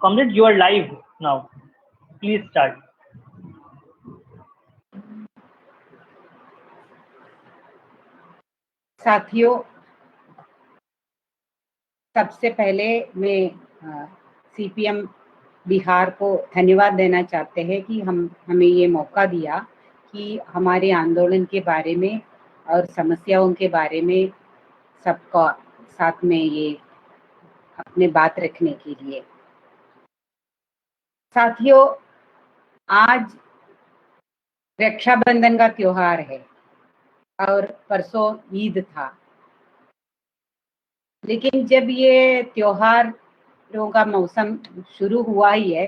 Kamlesh, you are live now. Please start. साथियों, सबसे पहले मैं सीपीएम बिहार को धन्यवाद देना चाहते हैं कि हमें ये मौका दिया कि हमारे आंदोलन के बारे में और समस्याओं के बारे में सबका साथ में ये अपने बात रखने के लिए। साथियों, आज रक्षाबंधन का त्योहार है और परसों ईद था, लेकिन जब ये त्योहारों का मौसम शुरू हुआ ही है,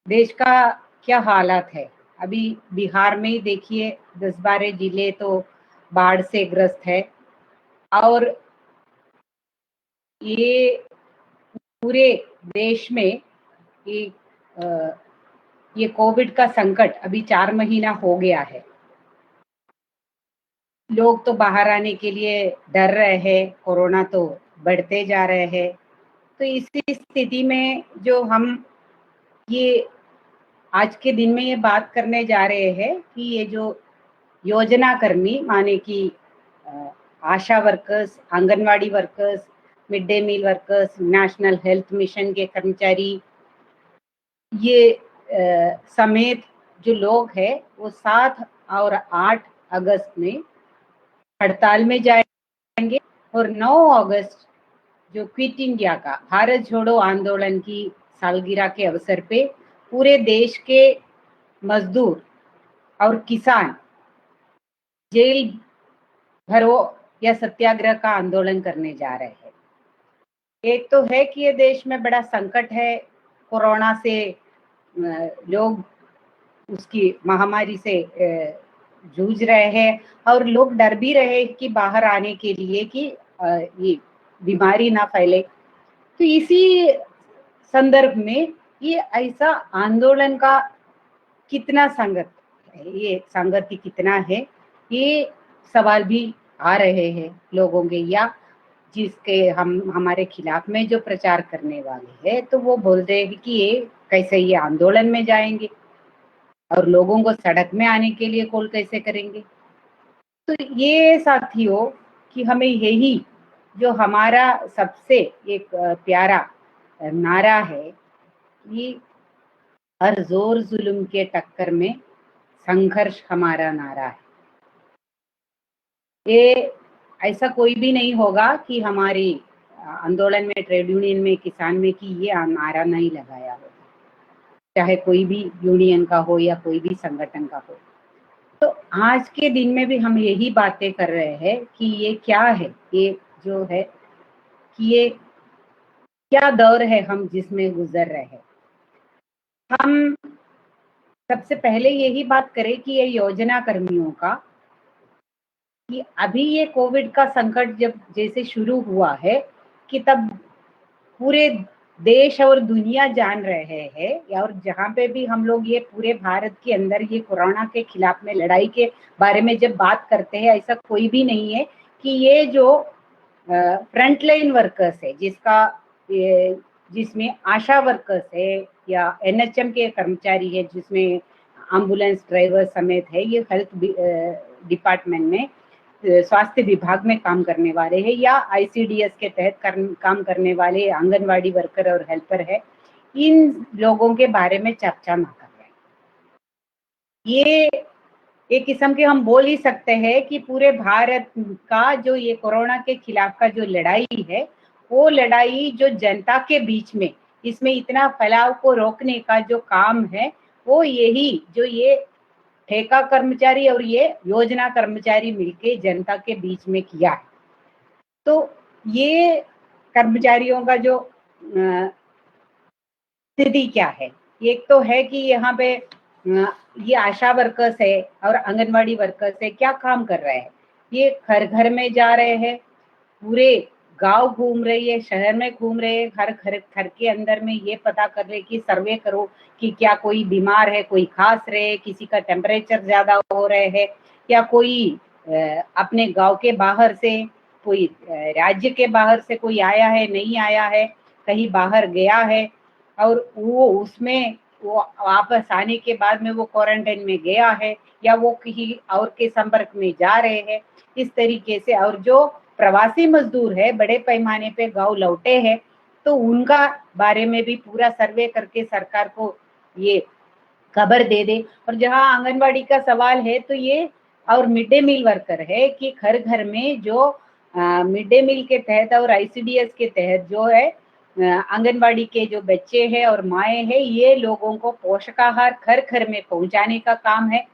देश का क्या हालात है। अभी बिहार में ही देखिए 10-12 जिले तो बाढ़ से ग्रस्त है और ये पूरे देश में ये कोविड का संकट अभी 4 महीना हो गया है। लोग तो बाहर आने के लिए डर रहे हैं, कोरोना तो बढ़ते जा रहे हैं। तो इसी स्थिति में जो हम ये आज के दिन में ये बात करने जा रहे हैं कि ये जो योजना कर्मी माने कि ASHA workers, anganwadi workers, mid day meal workers, national health mission के कर्मचारी, ये समेत जो लोग हैं वो 7 और 8 अगस्त में हड़ताल में जाएंगे और 9 अगस्त जो क्विट इंडिया का भारत छोड़ो आंदोलन की सालगिरह के अवसर पे पूरे देश के मजदूर और किसान जेल भरो या सत्याग्रह का आंदोलन करने जा रहे हैं। एक तो है कि ये देश में बड़ा संकट है, कोरोना से लोग उसकी महामारी से जूझ रहे हैं और लोग डर भी रहे कि बाहर आने के लिए कि ये बीमारी ना फैले। तो इसी संदर्भ में ये ऐसा आंदोलन का कितना संगत है, ये संगति कितना है, ये सवाल भी आ रहे हैं लोगों के, या जिसके हमारे खिलाफ में जो प्रचार करने वाले हैं तो वो बोल रहे हैं कि ये कैसे ये आंदोलन में जाएंगे और लोगों को सड़क में आने के लिए कॉल कैसे करेंगे। तो ये साथियों कि हमें यही जो हमारा सबसे एक प्यारा नारा है कि हर जोर जुल्म के टक्कर में संघर्ष हमारा नारा है। ये ऐसा कोई भी नहीं होगा कि हमारी आंदोलन में, ट्रेड यूनियन में, किसान में कि ये नारा नहीं लगाया हो, चाहे कोई भी यूनियन का हो या कोई भी संगठन का हो। तो आज के दिन में भी हम यही बातें कर रहे हैं कि ये क्या है, ये जो है कि ये क्या दौर है हम जिसमें गुजर रहे हैं। हम सबसे पहले यही बात करें कि ये योजना कर्मियों का कि अभी ये कोविड का संकट जब जैसे शुरू हुआ है कि तब पूरे देश और दुनिया जान रहे हैं, और जहाँ पे भी हम लोग ये पूरे भारत के अंदर ये कोरोना के खिलाफ में लड़ाई के बारे में जब बात करते हैं, ऐसा कोई भी नहीं है कि ये जो फ्रंटलाइन वर्कर्स है, जिसमें आशा वर्कर्स है या एनएचएम के कर्मचारी है, जिसमें एम्बुलेंस ड्राइवर समेत है, ये हेल्थ डिपार्टमेंट में स्वास्थ्य विभाग में काम करने वाले हैं या आईसीडीएस के तहत काम करने वाले आंगनवाड़ी वर्कर और हेल्पर है, इन लोगों के बारे में चर्चा ना कर रहे हैं। ये एक किस्म के हम बोल ही सकते हैं कि पूरे भारत का जो ये कोरोना के खिलाफ का जो लड़ाई है, वो लड़ाई जो जनता के बीच में इसमें इतना फैलाव को रोकने का जो काम है, वो यही जो ये ठेका कर्मचारी और ये योजना कर्मचारी मिलके जनता के बीच में किया है। तो ये कर्मचारियों का जो स्थिति क्या है, एक तो है कि यहाँ पे ये आशा वर्कर्स है और आंगनवाड़ी वर्कर्स है, क्या काम कर रहे हैं, ये घर घर में जा रहे हैं, पूरे गांव घूम रही है, शहर में घूम रहे हैं, घर के अंदर में ये पता कर रहे कि सर्वे करो कि क्या कोई बीमार है, कोई खांस रहे, किसी का टेम्परेचर ज्यादा हो रहे है, या कोई अपने गांव के बाहर से, कोई राज्य के बाहर से कोई आया है, नहीं आया है, कहीं बाहर गया है, और वो उसमें वो वापस आने के बाद में वो क्वारंटाइन में गया है या वो किसी और के संपर्क में जा रहे हैं, इस तरीके से। और जो प्रवासी मजदूर है बड़े पैमाने पे गांव लौटे हैं, तो उनका बारे में भी पूरा सर्वे करके सरकार को ये खबर दे दे। और जहां आंगनबाड़ी का सवाल है, तो ये और मिड डे मील वर्कर है कि घर घर में जो मिड डे मील के तहत और आईसीडीएस के तहत जो है आंगनबाड़ी के जो बच्चे हैं और माए हैं, ये लोगों को पोषकाहार घर घर में पहुंचाने का काम है।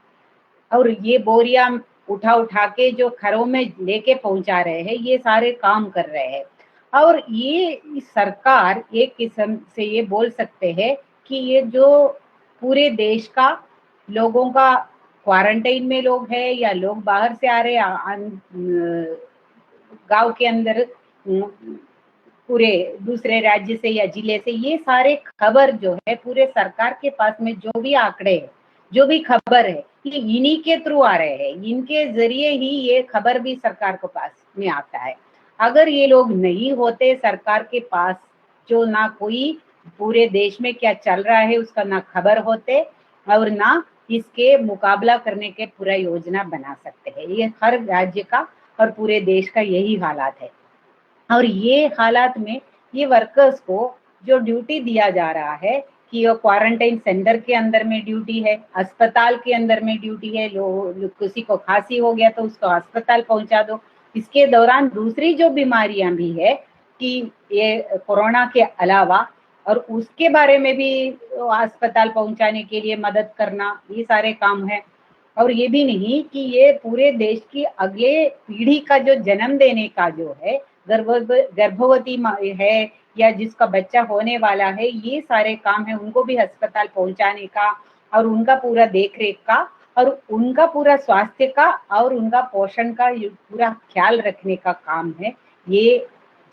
और ये बोरिया उठा उठा के जो घरों में लेके पहुंचा रहे हैं, ये सारे काम कर रहे हैं। और ये सरकार एक किस्म से ये बोल सकते हैं कि ये जो पूरे देश का लोगों का क्वारंटाइन में लोग हैं या लोग बाहर से आ रहे गांव के अंदर पूरे दूसरे राज्य से या जिले से, ये सारे खबर जो है पूरे सरकार के पास में जो भी आंकड़े है, जो भी खबर है, ये इन्हीं के थ्रू आ रहे हैं। इनके जरिए ही ये खबर भी सरकार के पास में आता है। अगर ये लोग नहीं होते सरकार के पास, जो ना कोई पूरे देश में क्या चल रहा है उसका ना खबर होते और ना इसके मुकाबला करने के पूरा योजना बना सकते हैं। ये हर राज्य का और पूरे देश का यही हालात है। और ये हालात में ये वर्कर्स को जो ड्यूटी दिया जा रहा है कि वो क्वारंटाइन सेंटर के अंदर में ड्यूटी है, अस्पताल के अंदर में ड्यूटी है, किसी को खांसी हो गया तो उसको अस्पताल पहुंचा दो। इसके दौरान दूसरी जो बीमारियां भी है कि ये कोरोना के अलावा, और उसके बारे में भी अस्पताल पहुंचाने के लिए मदद करना, ये सारे काम है। और ये भी नहीं कि ये पूरे देश की अगले पीढ़ी का जो जन्म देने का जो है, गर्भवती है या जिसका बच्चा होने वाला है, ये सारे काम है उनको भी अस्पताल पहुंचाने का और उनका पूरा देखरेख का और उनका पूरा स्वास्थ्य का और उनका पोषण का पूरा ख्याल रखने का काम है। ये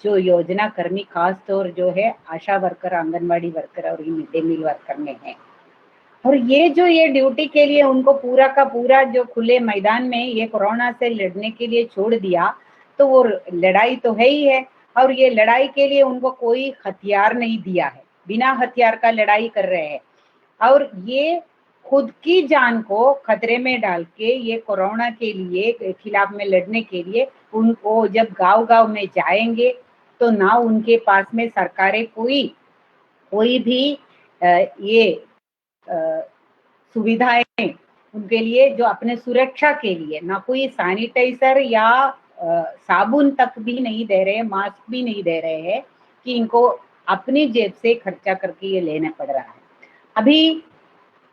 जो योजना कर्मी खास तौर जो है आशा वर्कर, आंगनबाड़ी वर्कर और मिड डे मील वर्कर में है। और ये जो ये ड्यूटी के लिए उनको पूरा का पूरा जो खुले मैदान में ये कोरोना से लड़ने के लिए छोड़ दिया, तो वो लड़ाई तो है ही है। और ये लड़ाई के लिए उनको कोई हथियार नहीं दिया है, बिना हथियार का लड़ाई कर रहे हैं। और ये खुद की जान को खतरे में डाल के ये कोरोना के लिए खिलाफ में लड़ने के लिए उनको जब गांव गांव में जाएंगे, तो ना उनके पास में सरकारें कोई भी ये सुविधाएं उनके लिए जो अपने सुरक्षा के लिए, ना कोई सैनिटाइजर या साबुन तक भी नहीं दे रहे, मास्क भी नहीं दे रहे हैं कि इनको अपनी जेब से खर्चा करके ये लेना पड़ रहा है अभी।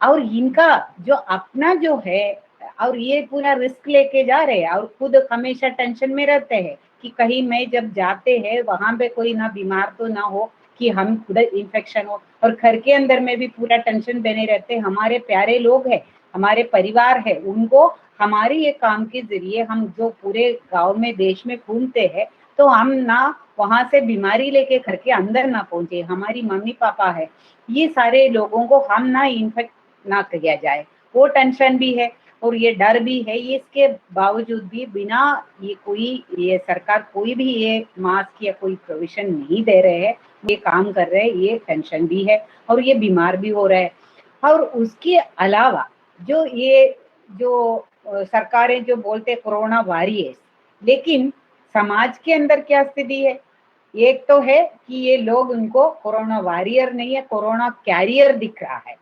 और इनका जो अपना जो है, और ये पूरा रिस्क लेके जा रहे हैं और खुद हमेशा टेंशन में रहते हैं कि कहीं मैं जब जाते हैं वहां पे कोई ना बीमार तो ना हो कि हम खुद इन्फेक्शन हो। और घर के अंदर में भी पूरा टेंशन बने रहते हैं। हमारे प्यारे लोग हैं, हमारे परिवार है, उनको हमारे ये काम के जरिए हम जो पूरे गांव में देश में घूमते हैं, तो हम ना वहां से बीमारी लेके घर के अंदर ना पहुंचे, हमारी मम्मी पापा है, ये सारे लोगों को हम ना इन्फेक्ट ना किया जाए, वो टेंशन भी है और ये डर भी है। ये इसके बावजूद भी बिना ये सरकार कोई भी ये मास्क या कोई प्रोविजन नहीं दे रहे हैं, ये काम कर रहे हैं, ये टेंशन भी है और ये बीमार भी हो रहा है। और उसके अलावा जो सरकारें जो बोलते कोरोना वॉरियर्स, लेकिन समाज के अंदर क्या स्थिति है? एक तो है कि ये लोग उनको कोरोना वॉरियर नहीं है, कोरोना कैरियर दिख रहा है,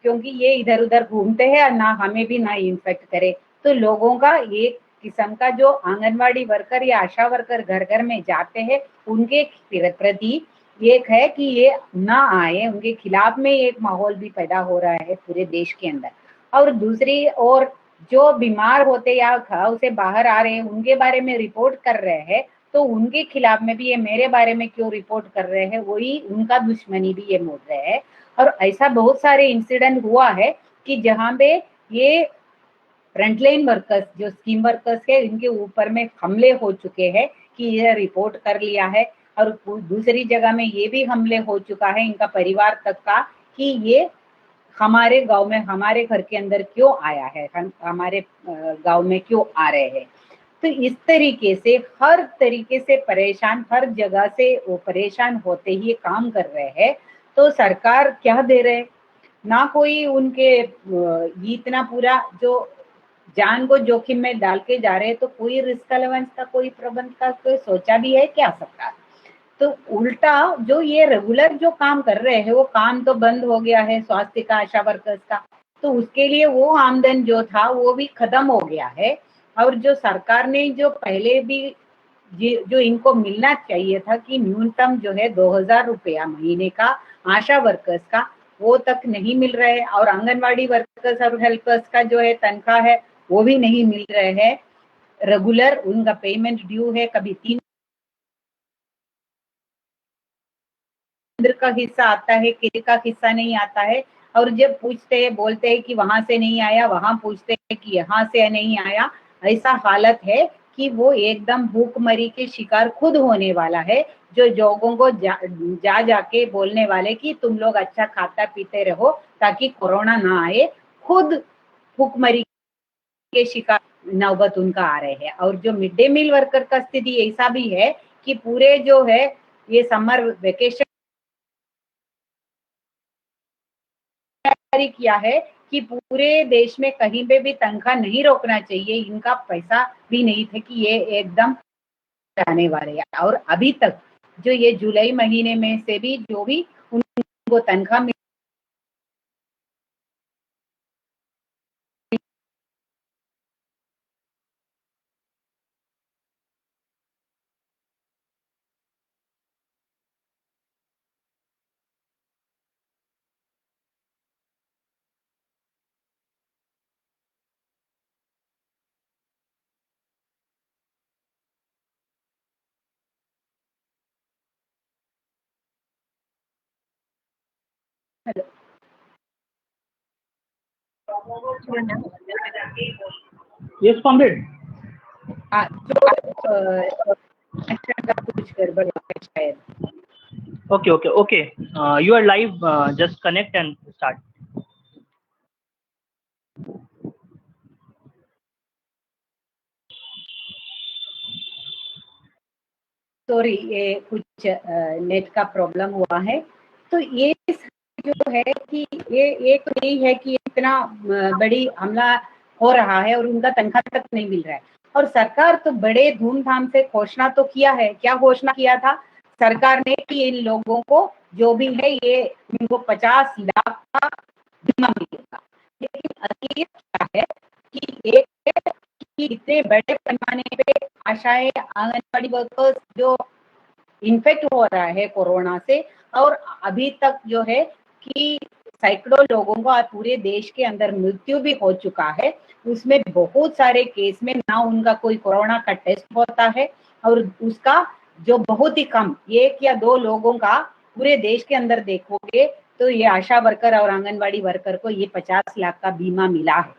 क्योंकि ये इधर उधर घूमते हैं और ना हमें भी ना इन्फेक्ट करे। तो लोगों का एक किस्म का जो आंगनवाड़ी वर्कर या आशा वर्कर घर घर में जाते हैं, उनके प्रति एक है कि ये ना आए, उनके खिलाफ में एक माहौल भी पैदा हो रहा है पूरे देश के अंदर। और दूसरी ओर जो बीमार होते या घाव से बाहर आ रहे हैं, उनके बारे में रिपोर्ट कर रहे हैं, तो उनके खिलाफ में भी ये मेरे बारे में क्यों रिपोर्ट कर रहे हैं, वही उनका दुश्मनी भी ये मोड़ रहे हैं। और ऐसा बहुत सारे इंसिडेंट हुआ है कि जहां पे ये फ्रंटलाइन वर्कर्स जो स्कीम वर्कर्स है, इनके ऊपर में हमले हो चुके हैं कि ये रिपोर्ट कर लिया है। और दूसरी जगह में ये भी हमले हो चुका है इनका परिवार तक का कि ये हमारे गांव में, हमारे घर के अंदर क्यों आया है, हमारे गांव में क्यों आ रहे हैं। तो इस तरीके से हर तरीके से परेशान, हर जगह से वो परेशान होते ही काम कर रहे हैं। तो सरकार क्या दे रहे, ना कोई उनके इतना पूरा जो जान को जोखिम में डाल के जा रहे हैं, तो कोई रिस्क अलाउंस का कोई प्रबंध का कोई सोचा भी है क्या सरकार? तो उल्टा जो ये रेगुलर जो काम कर रहे हैं वो काम तो बंद हो गया है, स्वास्थ्य का, आशा वर्कर्स का, तो उसके लिए वो आमदन जो था वो भी खत्म हो गया है। और जो सरकार ने जो पहले भी जो इनको मिलना चाहिए था कि न्यूनतम जो है 2000 रुपया महीने का आशा वर्कर्स का, वो तक नहीं मिल रहे हैं। और आंगनवाड़ी वर्कर्स और हेल्पर्स का जो है तनख्वाह है वो भी नहीं मिल रहे हैं रेगुलर, उनका पेमेंट ड्यू है, कभी 3 केंद्र का हिस्सा आता है, केंद्र का हिस्सा नहीं आता है। और जब पूछते हैं बोलते हैं कि वहां से नहीं आया, वहां पूछते हैं कि यहाँ से नहीं आया। ऐसा हालत है कि वो एकदम भूखमरी के शिकार खुद होने वाला है। जो लोगों को जाके बोलने वाले कि तुम लोग अच्छा खाता पीते रहो ताकि कोरोना ना आए, खुद भूखमरी के शिकार नौबत उनका आ रहे हैं। और जो मिड डे मील वर्कर का स्थिति ऐसा भी है कि पूरे जो है ये समर वेकेशन जारी किया है कि पूरे देश में कहीं पे भी तनख्वाह नहीं रोकना चाहिए, इनका पैसा भी नहीं थे कि ये एकदम जाने वाले हैं। और अभी तक जो ये जुलाई महीने में से भी जो भी उनको तनख्वाह Yes, comrade. जो का कुछ गड़बड़ है शायद। Okay. You are live. Just connect and start. Sorry, ये कुछ नेट का प्रॉब्लम हुआ है। तो ये जो है कि ये एक तो यही है कि इतना बड़ी हमला हो रहा है और उनका तनख्वाह तक नहीं मिल रहा है। और सरकार तो बड़े धूमधाम से घोषणा तो किया है, क्या घोषणा किया था सरकार ने कि इन लोगों को जो भी है ये इनको 50 लाख का बीमा मिलेगा। लेकिन असलियत क्या है कि एक है कि इतने बड़े पैमाने पे आशाएं, आंगनबाड़ी वर्कर्स जो इन्फेक्ट हो रहा है कोरोना से, और अभी तक जो है कि सैकड़ों लोगों का पूरे देश के अंदर मृत्यु भी हो चुका है। उसमें बहुत सारे केस में ना उनका कोई कोरोना का टेस्ट होता है, और उसका जो बहुत ही कम 1 या 2 लोगों का पूरे देश के अंदर देखोगे तो ये आशा वर्कर और आंगनबाड़ी वर्कर को ये 50 लाख का बीमा मिला है।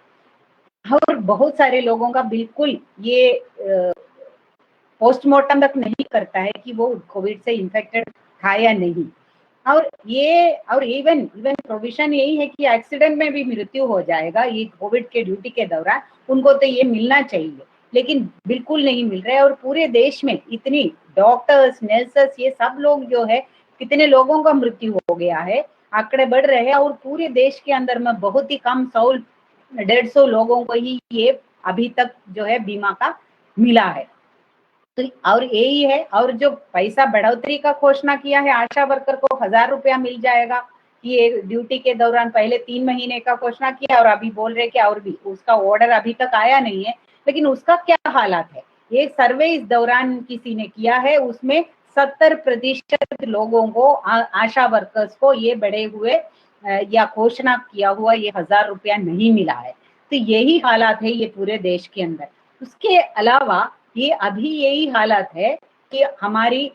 और बहुत सारे लोगों का बिल्कुल ये पोस्टमार्टम तक नहीं करता है कि वो कोविड से इन्फेक्टेड था या नहीं। और इवन प्रोविजन यही है कि एक्सीडेंट में भी मृत्यु हो जाएगा ये कोविड के ड्यूटी के दौरान, उनको तो ये मिलना चाहिए, लेकिन बिल्कुल नहीं मिल रहा है। और पूरे देश में इतनी डॉक्टर्स, नर्सेस, ये सब लोग जो है कितने लोगों का मृत्यु हो गया है, आंकड़े बढ़ रहे हैं। और पूरे देश के अंदर में बहुत ही कम 100-150 लोगों को ही ये अभी तक जो है बीमा का मिला है। तो और यही है। और जो पैसा बढ़ोतरी का घोषणा किया है, आशा वर्कर को 1000 रुपया मिल जाएगा ये ड्यूटी के दौरान, पहले 3 महीने का घोषणा किया और अभी बोल रहे कि और भी उसका ऑर्डर अभी तक आया नहीं है। लेकिन उसका क्या हालात है, ये सर्वे इस दौरान किसी ने किया है, उसमें 70% लोगों को आशा वर्कर्स को ये बढ़े हुए या घोषणा किया हुआ ये 1000 रुपया नहीं मिला है। तो यही हालात है ये पूरे देश के अंदर। उसके अलावा ये अभी यही हालत है कि हमारी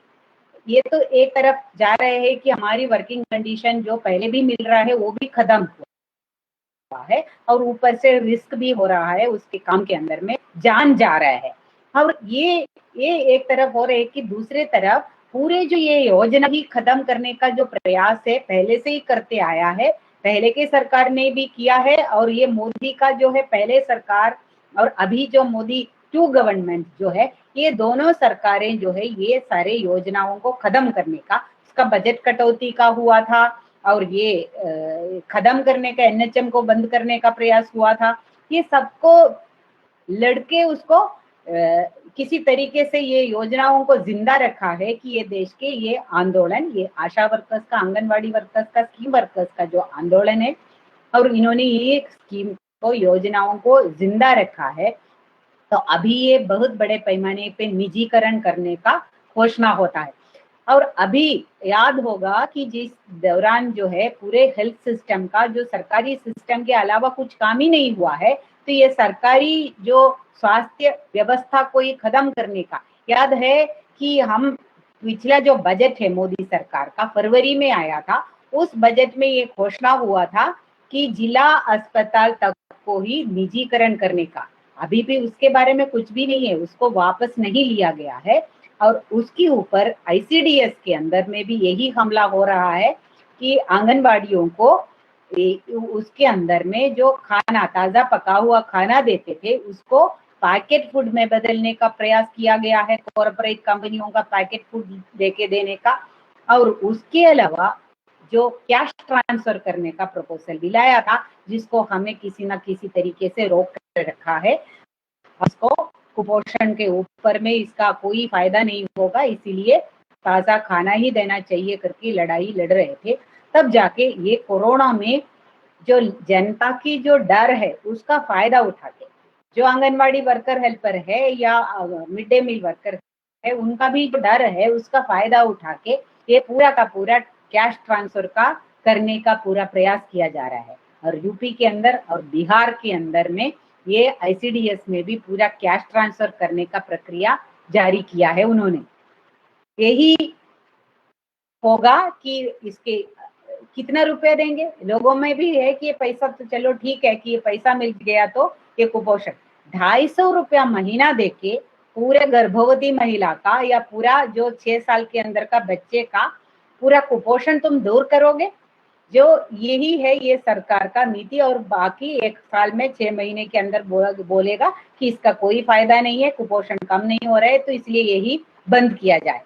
ये तो एक तरफ जा रहे हैं कि हमारी वर्किंग कंडीशन जो पहले भी मिल रहा है वो भी खत्म हुआ है, और ऊपर से रिस्क भी हो रहा है, उसके काम के अंदर में जान जा रहा है। और ये एक तरफ हो रहा है कि दूसरे तरफ पूरे जो ये योजना ही खत्म करने का जो प्रयास है पहले से ही करते आया है, पहले के सरकार ने भी किया है। और ये मोदी का जो है पहले सरकार और अभी जो मोदी 2 गवर्नमेंट जो है, ये दोनों सरकारें जो है ये सारे योजनाओं को खत्म करने का, उसका बजट कटौती का हुआ था, और ये खत्म करने का, एनएचएम को बंद करने का प्रयास हुआ था, ये सबको लड़के उसको किसी तरीके से ये योजनाओं को जिंदा रखा है कि ये देश के ये आंदोलन, ये आशा वर्कर्स का, आंगनवाड़ी वर्कर्स का, स्कीम वर्कर्स का जो आंदोलन है, और इन्होंने ये स्कीम को, योजनाओं को जिंदा रखा है। तो अभी ये बहुत बड़े पैमाने पे निजीकरण करने का घोषणा होता है। और अभी याद होगा कि जिस दौरान जो है पूरे हेल्थ सिस्टम का, जो सरकारी सिस्टम के अलावा कुछ काम ही नहीं हुआ है, तो ये सरकारी जो स्वास्थ्य व्यवस्था को ही खत्म करने का, याद है कि हम पिछला जो बजट है मोदी सरकार का फरवरी में आया था, उस बजट में ये घोषणा हुआ था कि जिला अस्पताल तक को ही निजीकरण करने का। अभी भी उसके बारे में कुछ भी नहीं है, उसको वापस नहीं लिया गया है। और उसके ऊपर आईसीडीएस के अंदर में भी यही हमला हो रहा है कि आंगनबाड़ियों को उसके अंदर में जो खाना, ताजा पका हुआ खाना देते थे, उसको पैकेट फूड में बदलने का प्रयास किया गया है, कॉर्पोरेट कंपनियों का पैकेट फूड देके देने का। और उसके अलावा जो कैश ट्रांसफर करने का प्रपोजल भी लाया था, जिसको हमें किसी ना किसी तरीके से रोक कर रखा है। उसको कुपोषण के ऊपर में इसका कोई फायदा नहीं होगा, इसीलिए ताजा खाना ही देना चाहिए करके लड़ाई लड़ रहे थे। तब जाके ये कोरोना में जो जनता की जो डर है उसका फायदा उठा के, जो आंगनवाड़ी वर्कर हेल्पर है या मिड डे मील वर्कर है, उनका भी जो डर है उसका फायदा उठा के ये पूरा का पूरा कैश ट्रांसफर का करने का पूरा प्रयास किया जा रहा है। और यूपी के अंदर और बिहार के अंदर में ये आईसीडीएस में भी पूरा कैश ट्रांसफर करने का प्रक्रिया जारी किया है उन्होंने। यही होगा कि इसके कितना रुपए देंगे, लोगों में भी है कि ये पैसा तो चलो ठीक है कि ये पैसा मिल गया तो ये कुपोषण, 250 रुपया महीना देके पूरे गर्भवती महिला का या पूरा जो 6 साल के अंदर का बच्चे का पूरा कुपोषण तुम दूर करोगे? जो यही है ये सरकार का नीति। और बाकी 1 साल में 6 महीने के अंदर बोलेगा कि इसका कोई फायदा नहीं है, कुपोषण कम नहीं हो रहा है, तो इसलिए यही बंद किया जाए।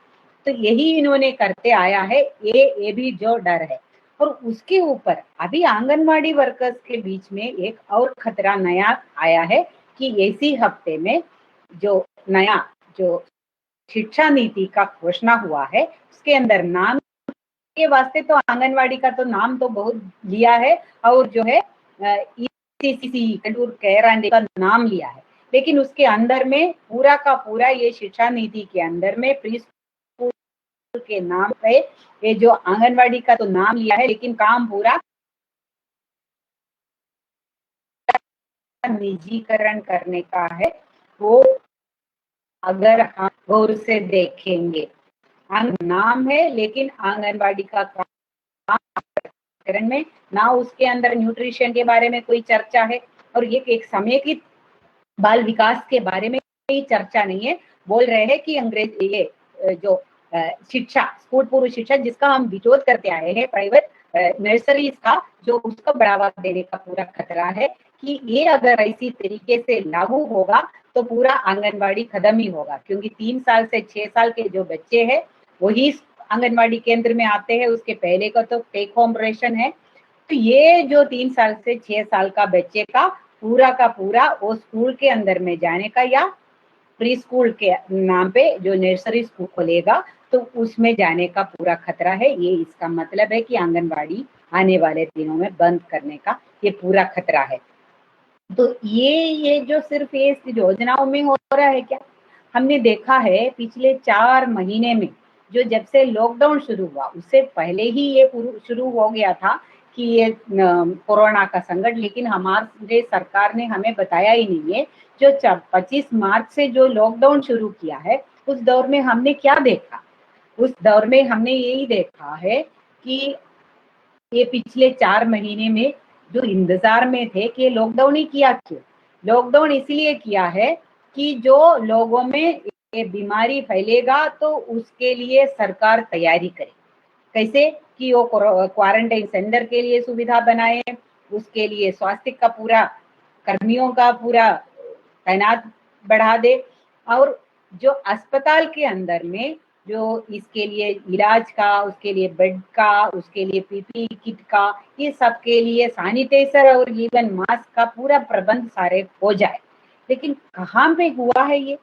तो यही इन्होंने करते आया है, ये भी जो डर है। और उसके ऊपर अभी आंगनवाड़ी वर्कर्स के बीच में एक और खतरा नया आया है कि इसी हफ्ते में जो नया जो शिक्षा नीति का घोषणा हुआ है, उसके अंदर नाम के वास्ते तो आंगनवाड़ी का तो नाम तो बहुत लिया है, और जो है ईसीसी केयर एंड का नाम लिया है, लेकिन उसके अंदर में पूरा का पूरा ये शिक्षा नीति के अंदर में प्री स्कूल के नाम पे ये जो आंगनवाड़ी का तो नाम लिया है, लेकिन काम पूरा निजीकरण करने का है। वो अगर हम गौर से देखेंगे, नाम है लेकिन आंगनवाड़ी का काम में ना उसके अंदर न्यूट्रिशन के बारे में कोई चर्चा है, और ये एक समेकित बाल विकास के बारे में कोई चर्चा नहीं है। बोल रहे हैं कि अंग्रेज ये जो शिक्षा, स्कूल पूर्व शिक्षा जिसका हम विरोध करते आए हैं, प्राइवेट नर्सरीज का जो उसको बढ़ावा देने का पूरा खतरा है कि ये अगर इसी तरीके से लागू होगा तो पूरा आंगनवाड़ी खत्म ही होगा, क्योंकि 3 साल से 6 साल के जो बच्चे हैं वही आंगनवाड़ी केंद्र में आते हैं, उसके पहले का तो टेक होम रेशन है। तो ये जो 3 साल से 6 साल का बच्चे का पूरा वो स्कूल के अंदर में जाने का या प्री स्कूल के नाम पे जो नर्सरी स्कूल खोलेगा तो उसमें जाने का पूरा खतरा है। ये इसका मतलब है कि आंगनवाड़ी आने वाले दिनों में बंद करने का ये पूरा खतरा है। तो ये जो सिर्फ ये योजनाओं में हो रहा है क्या? हमने देखा है पिछले 4 महीने में, जो जब से लॉकडाउन शुरू हुआ उससे पहले ही ये शुरू हो गया था कि ये कोरोना का संकट, लेकिन हमारे सरकार ने हमें बताया ही नहीं है। जो 25 मार्च से जो लॉकडाउन शुरू किया है उस दौर में हमने क्या देखा? उस दौर में हमने यही देखा है कि ये पिछले 4 महीने में जो इंतजार में थे कि लॉकडाउन ही किया क्यों? लॉकडाउन इसलिए किया है कि जो लोगों में ये बीमारी फैलेगा तो उसके लिए सरकार तैयारी करे। कैसे? कि वो क्वारंटाइन सेंटर के लिए सुविधा बनाए, उसके लिए स्वास्थ्य का पूरा कर्मियों का पूरा तैनात बढ़ा दे, और जो अस्पताल के अंदर में जो इसके लिए इलाज का, उसके लिए बेड का, उसके लिए पीपी किट का, ये सब के लिए सैनिटाइजर और इवन मास्क का पूरा प्रबंध सारे हो जाए। लेकिन कहाँ पे हुआ है ये?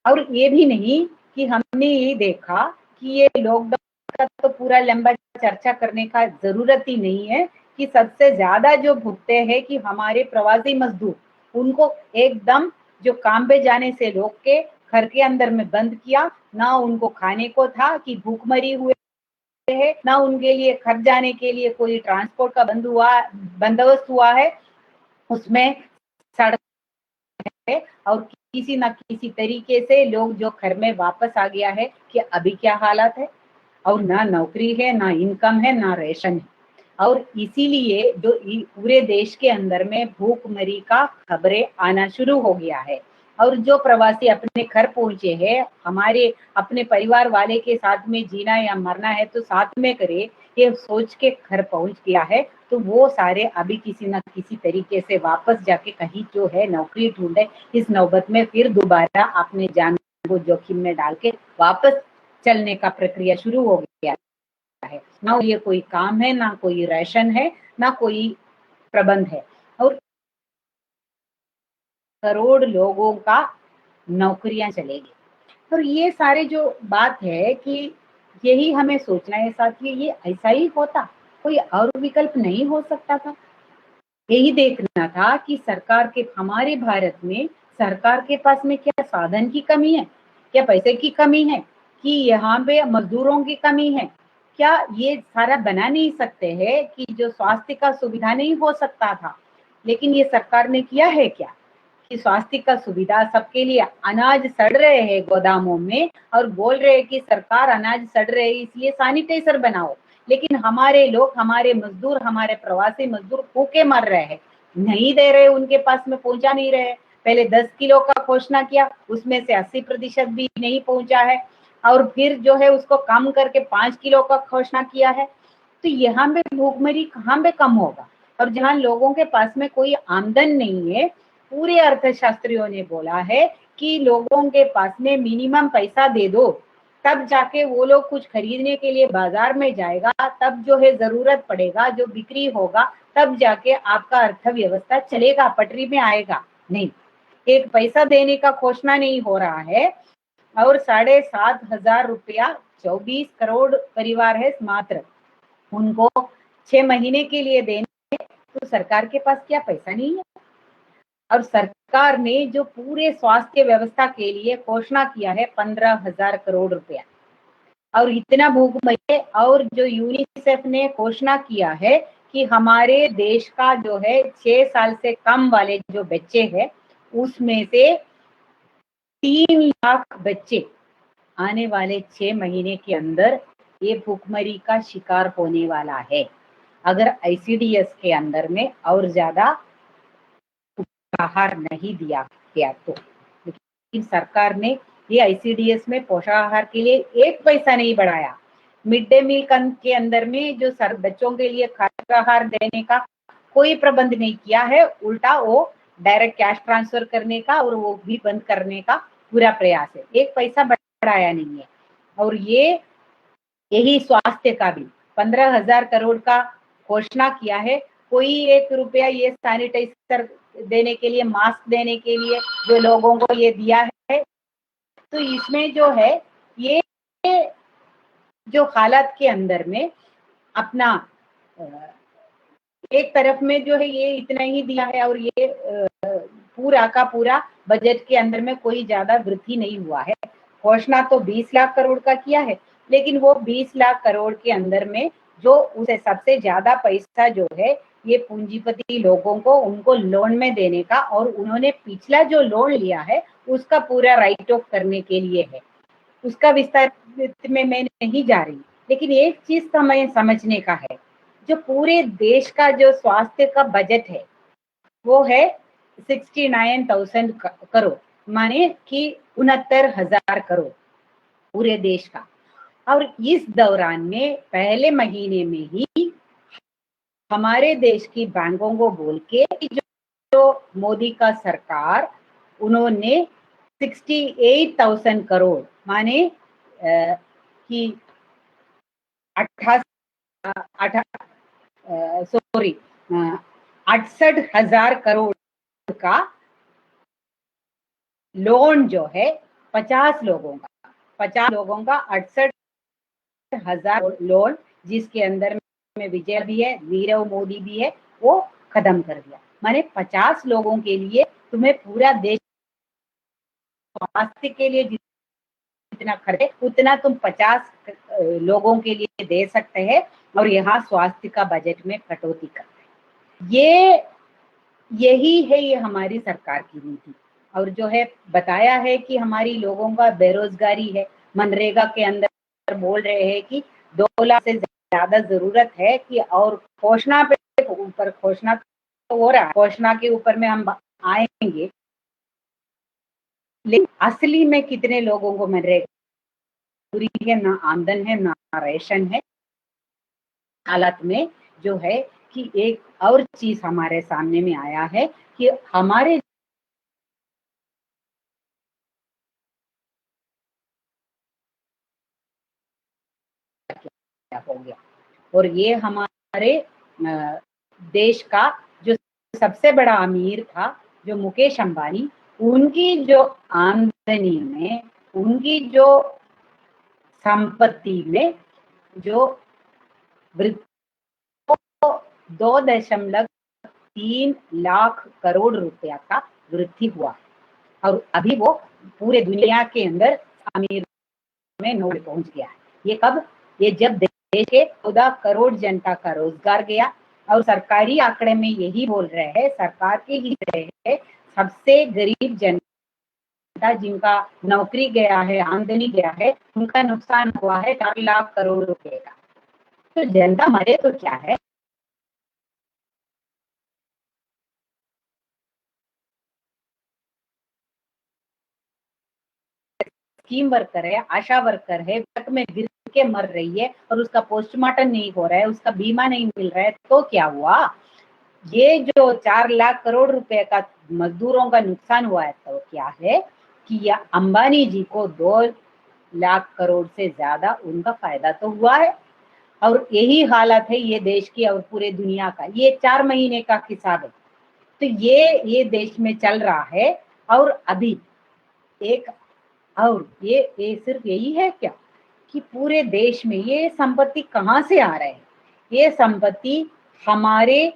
और ये भी नहीं कि हमने ये देखा कि ये लॉकडाउन का तो पूरा लंबा चर्चा करने का जरूरत ही नहीं है कि सबसे ज्यादा जो भुगते हैं कि हमारे प्रवासी मजदूर, उनको एकदम जो काम पे जाने से रोक के घर के अंदर में बंद किया, ना उनको खाने को था कि भूखमरी हुए है, ना उनके लिए घर जाने के लिए कोई ट्रांसपोर्ट का बंदोबस्त हुआ है उसमें सड़क है। और किसी ना किसी तरीके से लोग जो घर में वापस आ गया है कि अभी क्या हालत है, और ना नौकरी है, ना इनकम है, ना रेशन है। और इसीलिए जो पूरे देश के अंदर में भूखमरी का खबरें आना शुरू हो गया है। और जो प्रवासी अपने घर पहुंचे हैं, हमारे अपने परिवार वाले के साथ में जीना या मरना है तो साथ में करे, ये सोच के घर पहुंच गया है, तो वो सारे अभी किसी न किसी तरीके से वापस जाके कहीं जो है नौकरी ढूंढे। इस नौबत में फिर दोबारा अपने जान को जोखिम में डाल के वापस चलने का प्रक्रिया शुरू हो गया है। ना ये कोई काम है, ना कोई राशन है, ना कोई प्रबंध है, और करोड़ लोगों का नौकरियां चलेगी। तो ये सारे जो बात है कि यही हमें सोचना है साथियों, ये ऐसा ही होता, कोई और विकल्प नहीं हो सकता था। यही देखना था कि सरकार के, हमारे भारत में सरकार के पास में क्या साधन की कमी है, क्या पैसे की कमी है, कि यहाँ पे मजदूरों की कमी है, क्या ये सारा बना नहीं सकते हैं कि जो स्वास्थ्य का सुविधा नहीं हो सकता था। लेकिन ये सरकार ने किया है क्या कि स्वास्थ्य का सुविधा सबके लिए, अनाज सड़ रहे हैं गोदामों में और बोल रहे हैं कि सरकार अनाज सड़ रहे हैं इसलिए सैनिटाइजर बनाओ, लेकिन हमारे लोग, हमारे मजदूर, हमारे प्रवासी मजदूर भूखे मर रहे हैं, नहीं दे रहे, उनके पास में पहुंचा नहीं रहे। पहले 10 किलो का घोषणा किया, उसमें से 80% भी नहीं पहुंचा है, और फिर जो है उसको कम करके 5 किलो का घोषणा किया है। तो यहाँ पे भूखमरी कहाँ पे कम होगा? और जहाँ लोगों के पास में कोई आमदन नहीं है, पूरे अर्थशास्त्रियों ने बोला है कि लोगों के पास में मिनिमम पैसा दे दो, तब जाके वो लोग कुछ खरीदने के लिए बाजार में जाएगा, तब जो है जरूरत पड़ेगा, जो बिक्री होगा, तब जाके आपका अर्थव्यवस्था चलेगा, पटरी में आएगा। नहीं, एक पैसा देने का घोषणा नहीं हो रहा है, और 7,500 रुपया 24 करोड़ परिवार है मात्र, उनको 6 महीने के लिए देने, तो सरकार के पास क्या पैसा नहीं है? और सरकार ने जो पूरे स्वास्थ्य व्यवस्था के लिए घोषणा किया है 15,000 करोड़ रुपया, और इतना भूखमरी है। और जो यूनिसेफ ने घोषणा किया है कि हमारे देश का जो है 6 साल से कम वाले जो बच्चे हैं, उसमें से 3 लाख बच्चे आने वाले 6 महीने के अंदर ये भूखमरी का शिकार होने वाला है, अगर आईसीडीएस के अंदर में और ज्यादा आहार नहीं दिया गया तो। लेकिन सरकार ने ये आईसीडीएस में पोषाहार के लिए एक पैसा नहीं बढ़ाया। मिड डे मील के अंदर में जो बच्चों के लिए खाद्य आहार देने का कोई प्रबंध नहीं किया है, उल्टा वो डायरेक्ट कैश ट्रांसफर करने का और वो भी बंद करने का पूरा प्रयास है, एक पैसा बढ़ाया नहीं है। और यही स्वास्थ्य का भी 15,000 करोड़ का घोषणा किया है, कोई 1 रुपया ये सैनिटाइजर देने के लिए, मास्क देने के लिए जो लोगों को ये दिया है, तो इसमें जो है ये जो हालत के अंदर में अपना एक तरफ में जो है ये इतना ही दिया है, और ये पूरा का पूरा बजट के अंदर में कोई ज्यादा वृद्धि नहीं हुआ है। घोषणा तो 20 लाख करोड़ का किया है, लेकिन वो 20 लाख करोड़ के अंदर में जो उसे सबसे ज्यादा पैसा जो है ये पूंजीपति लोगों को, उनको लोन में देने का, और उन्होंने पिछला जो लोन लिया है उसका पूरा राइट ऑफ करने के लिए है। उसका विस्तार में मैं नहीं जा रही, लेकिन एक चीज का हमें समझने का है, जो पूरे देश का जो स्वास्थ्य का बजट है वो है 69,000 करोड़, माने कि 69,000 करोड़ पूरे देश का। और इस दौरान में पहले महीने में ही हमारे देश की बैंकों को बोल के जो मोदी का सरकार, उन्होंने 68,000 करोड़ माने कि 68,000 करोड़ का लोन जो है 50 लोगों का 68,000 लोन, जिसके अंदर में विजय भी है, नीरव मोदी भी है, वो खत्म कर दिया। माने 50 लोगों के लिए तुम्हें पूरा देश स्वास्थ्य के लिए जितना खर्च उतना तुम 50 लोगों के लिए दे सकते हैं, और यहाँ स्वास्थ्य का बजट में कटौती करते हैं। यही है ये हमारी सरकार की नीति। और जो है बताया है कि हमारी लोगों का बेरोजगारी है, मनरेगा के अंदर बोल रहे हैं कि 2 लाख से ज्यादा जरूरत है कि, और घोषणा पे ऊपर घोषणा तो हो रहा है, घोषणा के ऊपर में हम आएंगे, लेकिन असली में कितने लोगों को मनरेगा पूरी है, ना आमदन है, ना रेशन है। हालत में जो है कि एक और चीज हमारे सामने में आया है कि हमारे हो गया, और ये हमारे देश का जो सबसे बड़ा अमीर था, जो मुकेश अंबानी, उनकी जो आमदनी में, उनकी जो संपत्ति में जो 2.3 लाख करोड़ रुपया का वृद्धि हुआ, और अभी वो पूरे दुनिया के अंदर अमीर में नोट पहुंच गया है। ये कब? ये जब देश के 14 करोड़ जनता का रोजगार गया, और सरकारी आंकड़े में यही बोल रहे हैं, सरकार के ही रहे, सबसे गरीब जनता जिनका नौकरी गया है, आमदनी गया है, उनका नुकसान हुआ है 4 लाख करोड़ रुपए का। तो जनता मरे तो क्या है? स्कीम वर्कर है, आशा वर्कर है, ट्रक में गिर के मर रही है, और उसका पोस्टमार्टम नहीं हो रहा है, उसका बीमा नहीं मिल रहा है, तो क्या हुआ? ये जो 4 लाख करोड़ रुपए का मजदूरों का नुकसान हुआ है, तो क्या है कि ये अंबानी जी को 2 लाख करोड़ से ज्यादा उनका फायदा तो हुआ है। और यही हालत है ये देश की और पूरे दुनिया का। ये 4 महीने का हिसाब है, तो ये देश में चल रहा है। और अभी एक, और ये सिर्फ यही है क्या कि पूरे देश में ये संपत्ति कहाँ से आ रहा है? ये संपत्ति हमारे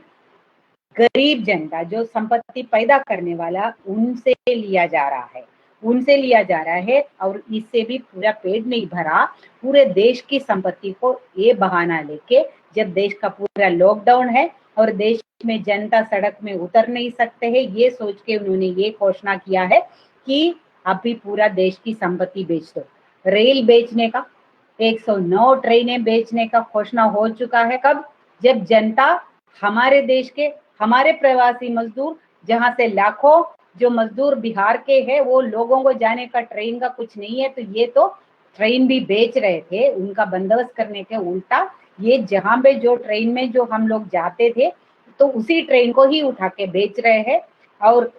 गरीब जनता, जो संपत्ति पैदा करने वाला, उनसे लिया जा रहा है, और इससे भी पूरा पेट नहीं भरा। पूरे देश की संपत्ति को ये बहाना लेके, जब देश का पूरा लॉकडाउन है और देश में जनता सड़क में उतर नहीं सकते हैं, ये सोच के उन्होंने ये घोषणा किया है कि अभी पूरा देश की संपत्ति बेच दो। रेल बेचने का, 109 ट्रेनें बेचने का घोषणा हो चुका है। कब? जब जनता, हमारे देश के, हमारे प्रवासी मजदूर, जहां से लाखों जो मजदूर बिहार के हैं, वो लोगों को जाने का ट्रेन का कुछ नहीं है, तो ये तो ट्रेन भी बेच रहे थे उनका बंदोबस्त करने के उल्टा। ये जहां पे जो ट्रेन में जो हम लोग जाते थे, तो उसी ट्रेन को ही उठा के बेच रहे हैं। और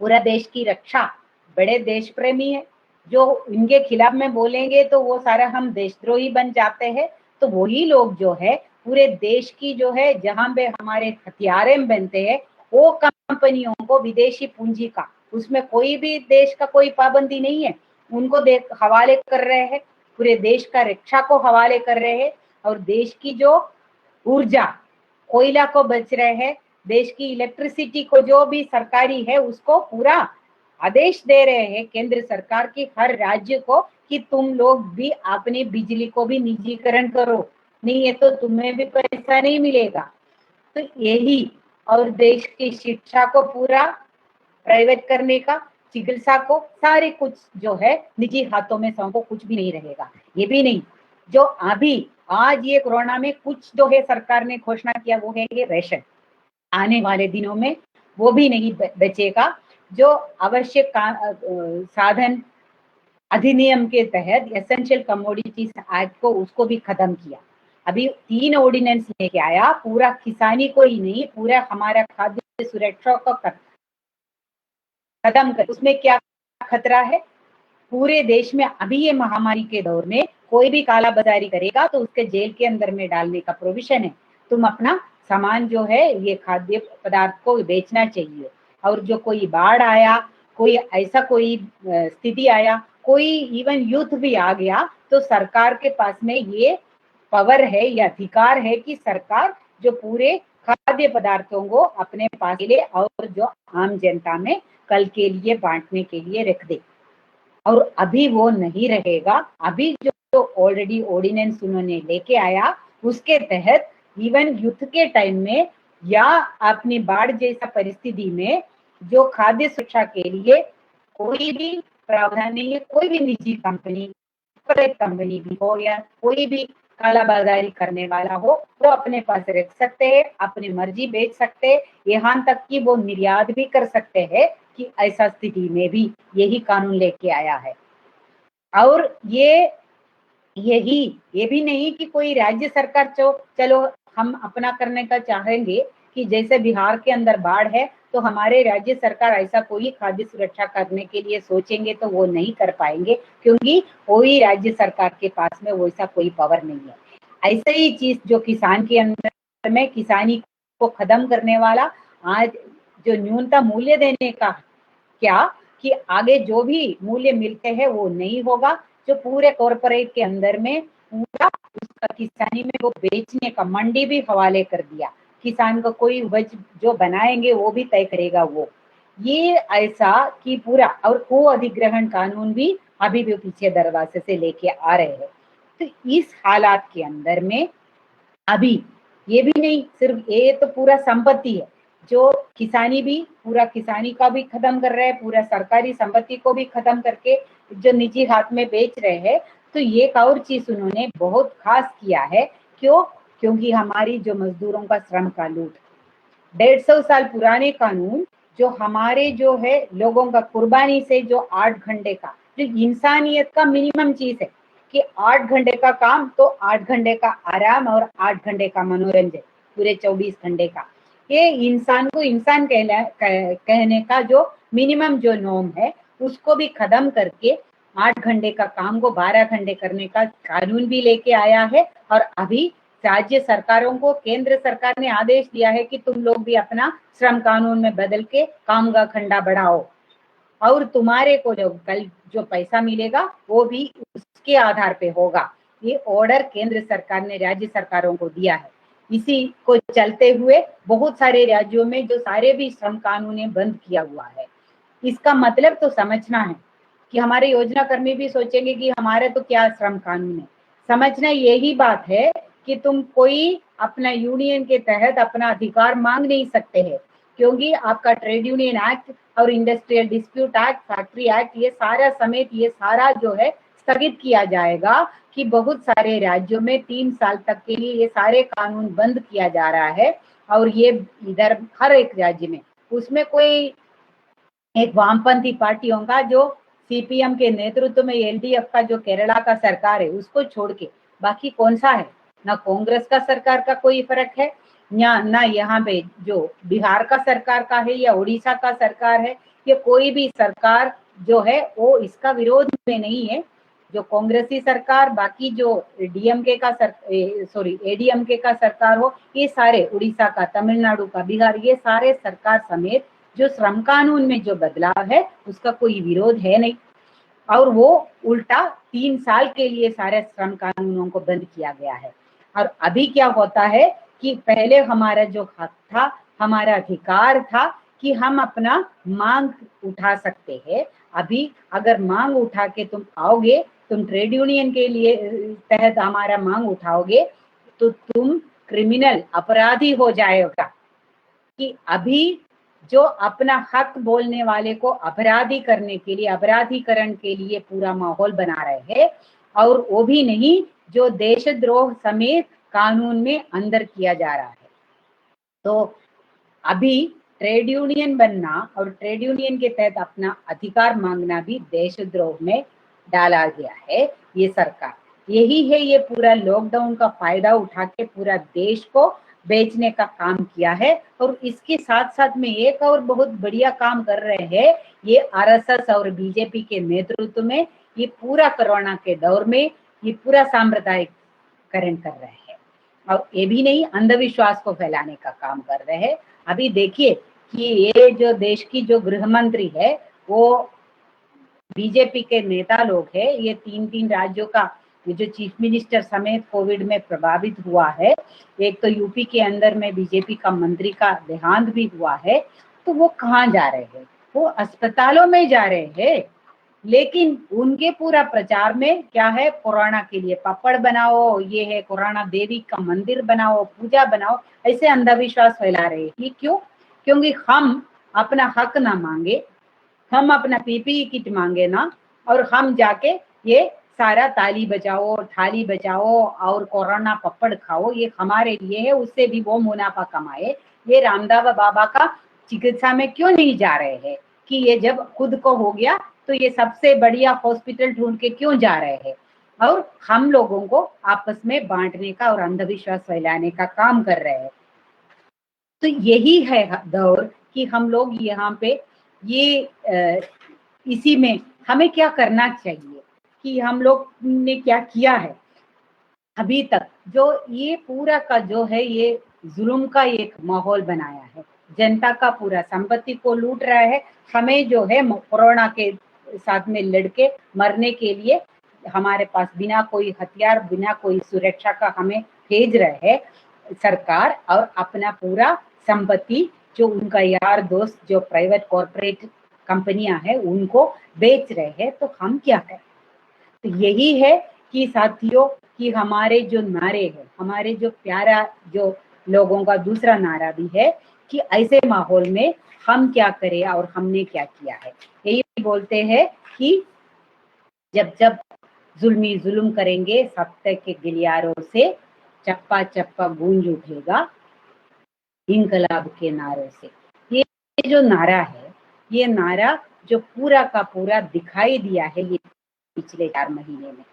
पूरा देश की रक्षा, बड़े देश प्रेमी है, जो इनके खिलाफ में बोलेंगे तो वो सारा हम देशद्रोही बन जाते हैं। तो वही लोग जो है पूरे देश की जो है, जहां पे हमारे हथियारें बनते हैं, वो कंपनियों को विदेशी पूंजी का, उसमें कोई भी देश का कोई पाबंदी नहीं है, उनको हवाले कर रहे हैं, पूरे देश का रक्षा को हवाले कर रहे हैं। और देश की जो ऊर्जा, कोयला को बच रहे हैं, देश की इलेक्ट्रिसिटी को जो भी सरकारी है उसको पूरा आदेश दे रहे हैं केंद्र सरकार की हर राज्य को कि तुम लोग भी अपनी बिजली को भी निजीकरण करो, नहीं है तो तुम्हें भी पैसा नहीं मिलेगा। तो यही, और देश की शिक्षा को पूरा प्राइवेट करने का, चिकित्सा को, सारे कुछ जो है निजी हाथों में सौंपो, कुछ भी नहीं रहेगा। ये भी नहीं, जो अभी आज ये कोरोना में कुछ जो है सरकार ने घोषणा किया, वो है ये रेशन, आने वाले दिनों में वो भी नहीं बचेगा। जो आवश्यक साधन अधिनियम के तहत एसेंशियल कमोडिटीज एक्ट को, उसको भी खत्म किया। अभी 3 ऑर्डिनेंस लेके आया, पूरा किसानी को ही नहीं, पूरा हमारा खाद्य सुरक्षा को खत्म कर। उसमें क्या खतरा है? पूरे देश में अभी ये महामारी के दौर में कोई भी कालाबाजारी करेगा तो उसके जेल के अंदर में डालने का प्रोविजन है। तुम अपना सामान जो है ये खाद्य पदार्थ को बेचना चाहिए। और जो कोई बाढ़ आया, कोई ऐसा कोई स्थिति आया, कोई इवन युद्ध भी आ गया, तो सरकार के पास में ये पावर है, ये अधिकार है कि सरकार जो पूरे खाद्य पदार्थों को अपने पास ले और जो आम जनता में कल के लिए बांटने के लिए रख दे। और अभी वो नहीं रहेगा। अभी जो ऑलरेडी ऑर्डिनेंस उन्होंने लेके आया उसके तहत इवन युद्ध के टाइम में या अपनी बाढ़ जैसा परिस्थिति में जो खाद्य सुरक्षा के लिए कोई भी प्रावधान नहीं है। कोई भी निजी कंपनी, प्राइवेट कंपनी भी हो या कोई भी कालाबाजारी करने वाला हो, वो अपने पास रख सकते हैं, अपनी मर्जी बेच सकते हैं, यहाँ तक कि वो निर्यात भी कर सकते हैं कि ऐसा स्थिति में भी यही कानून लेके आया है। और ये भी नहीं कि कोई राज्य सरकार चलो हम अपना करने का चाहेंगे कि जैसे बिहार के अंदर बाढ़ है तो हमारे राज्य सरकार ऐसा कोई खाद्य सुरक्षा करने के लिए सोचेंगे तो वो नहीं कर पाएंगे, क्योंकि कोई राज्य सरकार के पास में वैसा कोई पावर नहीं है। ऐसे ही चीज जो किसान के अंदर में किसानी को खत्म करने वाला, आज जो न्यूनतम मूल्य देने का क्या कि आगे जो भी मूल्य मिलते हैं वो नहीं होगा, जो पूरे कॉर्पोरेट के अंदर में पूरा उसका किसानी में वो बेचने का मंडी भी हवाले कर दिया। किसान को कोई उपज जो बनाएंगे वो भी तय करेगा वो। ये ऐसा कि पूरा और को अधिग्रहण कानून भी अभी भी पीछे दरवाजे से लेके आ रहे हैं। तो इस हालात के अंदर में अभी ये भी नहीं सिर्फ ये तो पूरा संपत्ति है, जो किसानी भी पूरा किसानी का भी खत्म कर रहे हैं, पूरा सरकारी संपत्ति को भी खत्म करके जो निजी हाथ में बेच रहे हैं। तो ये एक और चीज उन्होंने बहुत खास किया है। क्यों? क्योंकि हमारी जो मजदूरों का श्रम का लूट, 150 साल पुराने कानून जो हमारे जो है लोगों का कुर्बानी से जो 8 घंटे का जो इंसानियत का मिनिमम चीज है कि 8 घंटे का काम तो 8 घंटे का आराम और 8 घंटे का मनोरंजन, पूरे 24 घंटे का, ये इंसान को इंसान कहने का जो मिनिमम जो नॉर्म है उसको भी खत्म करके 8 घंटे का काम को 12 घंटे करने का कानून भी लेके आया है। और अभी राज्य सरकारों को केंद्र सरकार ने आदेश दिया है कि तुम लोग भी अपना श्रम कानून में बदल के काम का खंडा बढ़ाओ, और तुम्हारे को जो कल जो पैसा मिलेगा वो भी उसके आधार पे होगा। ये ऑर्डर केंद्र सरकार ने राज्य सरकारों को दिया है। इसी को चलते हुए बहुत सारे राज्यों में जो सारे भी श्रम कानून बंद किया हुआ है। इसका मतलब तो समझना है कि हमारे योजना कर्मी भी सोचेंगे कि हमारे तो क्या श्रम कानून है। समझना यही बात है कि तुम कोई अपना यूनियन के तहत अपना अधिकार मांग नहीं सकते हैं, क्योंकि आपका ट्रेड यूनियन एक्ट और industrial dispute act, factory act, ये सारा समेत ये सारा जो है स्थगित किया जाएगा कि बहुत सारे राज्यों में 3 साल तक के लिए ये सारे कानून बंद किया जा रहा है। और ये इधर हर एक राज्य में उसमें कोई एक वामपंथी पार्टियों का जो सीपीएम के नेतृत्व में एलडीएफ का जो केरला का सरकार है उसको छोड़ के बाकी कौन सा है? ना कांग्रेस का सरकार का कोई फर्क है, ना यहाँ पे जो बिहार का सरकार का है या उड़ीसा का सरकार है, या कोई भी सरकार जो है वो इसका विरोध में नहीं है। जो कांग्रेसी सरकार, बाकी जो डीएमके का एडीएमके का सरकार हो, ये सारे उड़ीसा का, तमिलनाडु का, बिहार, ये सारे सरकार समेत जो श्रम कानून में जो बदलाव है उसका कोई विरोध है नहीं। और वो उल्टा 3 साल के लिए सारे श्रम कानूनों को बंद किया गया है। और अभी क्या होता है कि पहले हमारा जो हक था, हमारा अधिकार था कि हम अपना मांग उठा सकते हैं। अभी अगर मांग उठा के तुम आओगे, तुम ट्रेड यूनियन के लिए तहत हमारा मांग उठाओगे तो तुम क्रिमिनल अपराधी हो जाएगा। कि अभी जो अपना हक बोलने वाले को अपराधी करने के लिए, अपराधीकरण के लिए पूरा माहौल बना रहे हैं, और वो भी नहीं जो देशद्रोह समेत कानून में अंदर किया जा रहा है। तो अभी ट्रेड यूनियन बनना और ट्रेड यूनियन के तहत अपना अधिकार मांगना भी देशद्रोह में डाला गया है ये सरकार। यही है, ये पूरा लॉकडाउन का फायदा उठा के पूरा देश को बेचने का काम किया है। और इसके साथ साथ में एक और बहुत बढ़िया काम कर रहे हैं ये आरएसएस और बीजेपी के नेतृत्व में, ये पूरा कोरोना के दौर में ये पूरा सांप्रदायिकरण कर रहे हैं। और ये भी नहीं, अंधविश्वास को फैलाने का काम कर रहे हैं। अभी देखिए कि ये जो देश की जो गृह मंत्री है वो बीजेपी के नेता लोग हैं। ये 3 राज्यों का जो चीफ मिनिस्टर समेत कोविड में प्रभावित हुआ है, एक तो यूपी के अंदर में बीजेपी का मंत्री का देहांत भी हुआ है, तो वो कहाँ जा रहे हैं? वो अस्पतालों में जा रहे हैं। लेकिन उनके पूरा प्रचार में क्या है? कोरोना के लिए पापड़ बनाओ, ये है कोरोना देवी का मंदिर बनाओ, पूजा बनाओ, ऐसे अंधविश्वास फैला रहे हैं। ये क्यों? क्योंकि हम अपना हक ना मांगे, हम अपना पीपीई किट मांगे ना, और हम जाके ये सारा ताली बजाओ, थाली बजाओ और कोरोना पपड़ खाओ, ये हमारे लिए है, उससे भी वो मुनाफा कमाए। ये रामदेव बाबा का चिकित्सा में क्यों नहीं जा रहे हैं कि ये जब खुद को हो गया तो ये सबसे बढ़िया हॉस्पिटल ढूंढ के क्यों जा रहे हैं और हम लोगों को आपस में बांटने का और अंधविश्वास फैलाने का काम कर रहे हैं। तो यही है दौर कि हम लोग यहाँ पे ये इसी में हमें क्या करना चाहिए कि हम लोग ने क्या किया है अभी तक। जो ये पूरा का जो है ये जुल्म का एक माहौल बनाया है, जनता का पूरा संपत्ति को लूट रहा है। हमें जो है कोरोना के साथ में लड़के मरने के लिए हमारे पास बिना कोई हथियार, बिना कोई सुरक्षा का हमें भेज रहे हैं सरकार, और अपना पूरा संपत्ति जो उनका यार दोस्त जो प्राइवेट कॉर्पोरेट कंपनियां हैं उनको बेच रहे हैं। तो हम क्या करें? तो यही है कि साथियों कि हमारे जो नारे हैं, हमारे जो प्यारा जो लोगों का दूसरा नारा भी है कि ऐसे माहौल में हम क्या करें और हमने क्या किया है। यही बोलते हैं कि जब जब जुल्मी जुल्म करेंगे सत्य के गिलियारों से चप्पा चप्पा गूंज उठेगा इनकलाब के नारों से। ये जो नारा है, ये नारा जो पूरा का पूरा दिखाई दिया है ये पिछले 4 महीने में,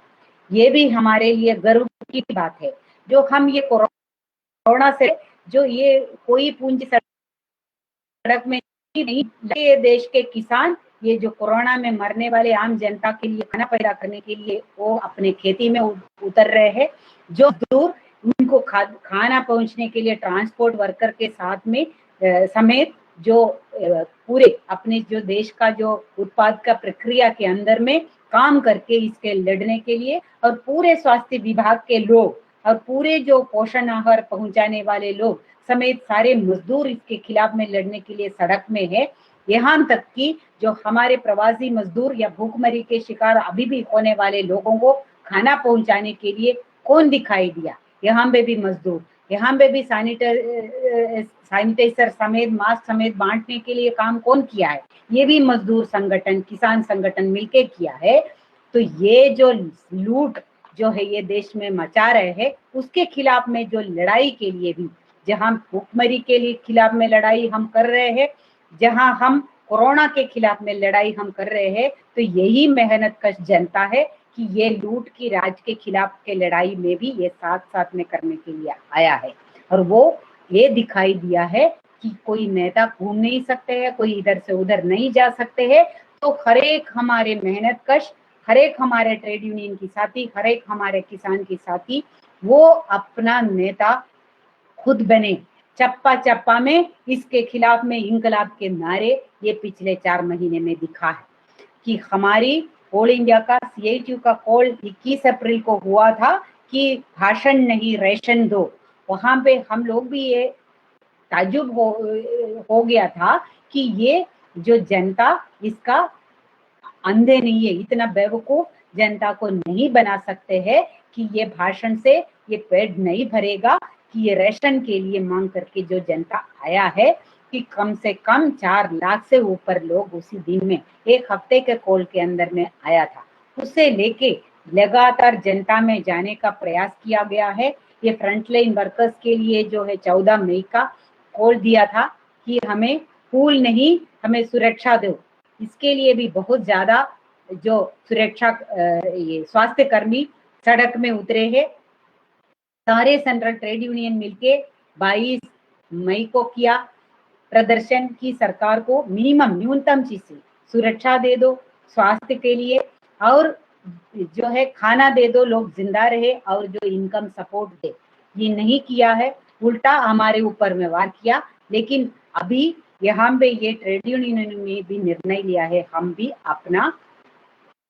ये भी हमारे लिए गर्व की बात है। जो हम ये कोरोना से जो ये कोई पूंजी सड़क में नहीं, ये देश के किसान ये जो कोरोना में मरने वाले आम जनता के लिए खाना पैदा करने के लिए वो अपने खेती में उतर रहे हैं। जो दूर उनको खाना पहुंचने के लिए ट्रांसपोर्ट वर्कर के साथ में समेत जो पूरे अपने जो देश का जो उत्पाद का प्रक्रिया के अंदर में काम करके इसके लड़ने के लिए, और पूरे स्वास्थ्य विभाग के लोग और पूरे जो पोषण आहार पहुंचाने वाले लोग समेत सारे मजदूर इसके खिलाफ में लड़ने के लिए सड़क में है। यहाँ तक कि जो हमारे प्रवासी मजदूर या भूखमरी के शिकार अभी भी होने वाले लोगों को खाना पहुंचाने के लिए कौन दिखाई दिया? यहाँ पे भी मजदूर, यहाँ पे भी सैनिटाइजर समेत मास्क समेत बांटने के लिए काम कौन किया है? ये भी मजदूर संगठन, किसान संगठन मिलके किया है। तो ये जो लूट जो है ये देश में मचा रहे हैं उसके खिलाफ में जो लड़ाई के लिए भी, जहां भूखमरी के लिए खिलाफ में लड़ाई हम कर रहे हैं, जहां हम कोरोना के खिलाफ में लड़ाई हम कर रहे हैं, तो यही मेहनत कश जनता है कि ये लूट की राज के खिलाफ के लड़ाई में भी ये साथ साथ में करने के लिए आया है। और वो ये दिखाई दिया है कि कोई नेता घूम नहीं सकते हैं, कोई इधर से उधर नहीं जा सकते हैं। तो हर एक हमारे मेहनत कश, हर एक हमारे ट्रेड यूनियन की साथी, हर एक हमारे किसान की साथी वो अपना नेता खुद बने। चप्पा चप्पा में इसके खिलाफ में इंकलाब के नारे ये पिछले 4 महीने में दिखा है कि हमारी ऑल इंडिया का CITU का कॉल 21 अप्रैल को हुआ था कि भाषण नहीं रेशन दो। वहां पे हम लोग भी ये ताज्जुब हो गया था कि ये जो जनता इसका अंधे नहीं है, इतना बेवकूफ जनता को नहीं बना सकते हैं कि ये भाषण से ये पेट नहीं भरेगा कि ये रेशन के लिए मांग करके जो जनता आया है कि कम से कम 4 लाख से ऊपर लोग उसी दिन में एक हफ्ते के कॉल के अंदर में आया था। उससे लेके लगातार जनता में जाने का प्रयास किया गया है। ये फ्रंटलाइन वर्कर्स के लिए जो है 14 मई का कॉल दिया था कि हमें फूल नहीं हमें सुरक्षा दो। इसके लिए भी बहुत ज्यादा जो सुरक्षा ये स्वास्थ्य कर्मी सड़क में उतरे हैं। सारे सेंट्रल ट्रेड यूनियन मिलके 22 मई को किया प्रदर्शन की सरकार को मिनिमम न्यूनतम चीज से सुरक्षा दे दो स्वास्थ्य के लिए, और जो है खाना दे दो, लोग जिंदा रहे और जो इनकम सपोर्ट दे, ये नहीं किया है, उल्टा हमारे ऊपर में वार किया। लेकिन अभी यहाँ पे ये ट्रेड यूनियन ने भी निर्णय लिया है, हम भी अपना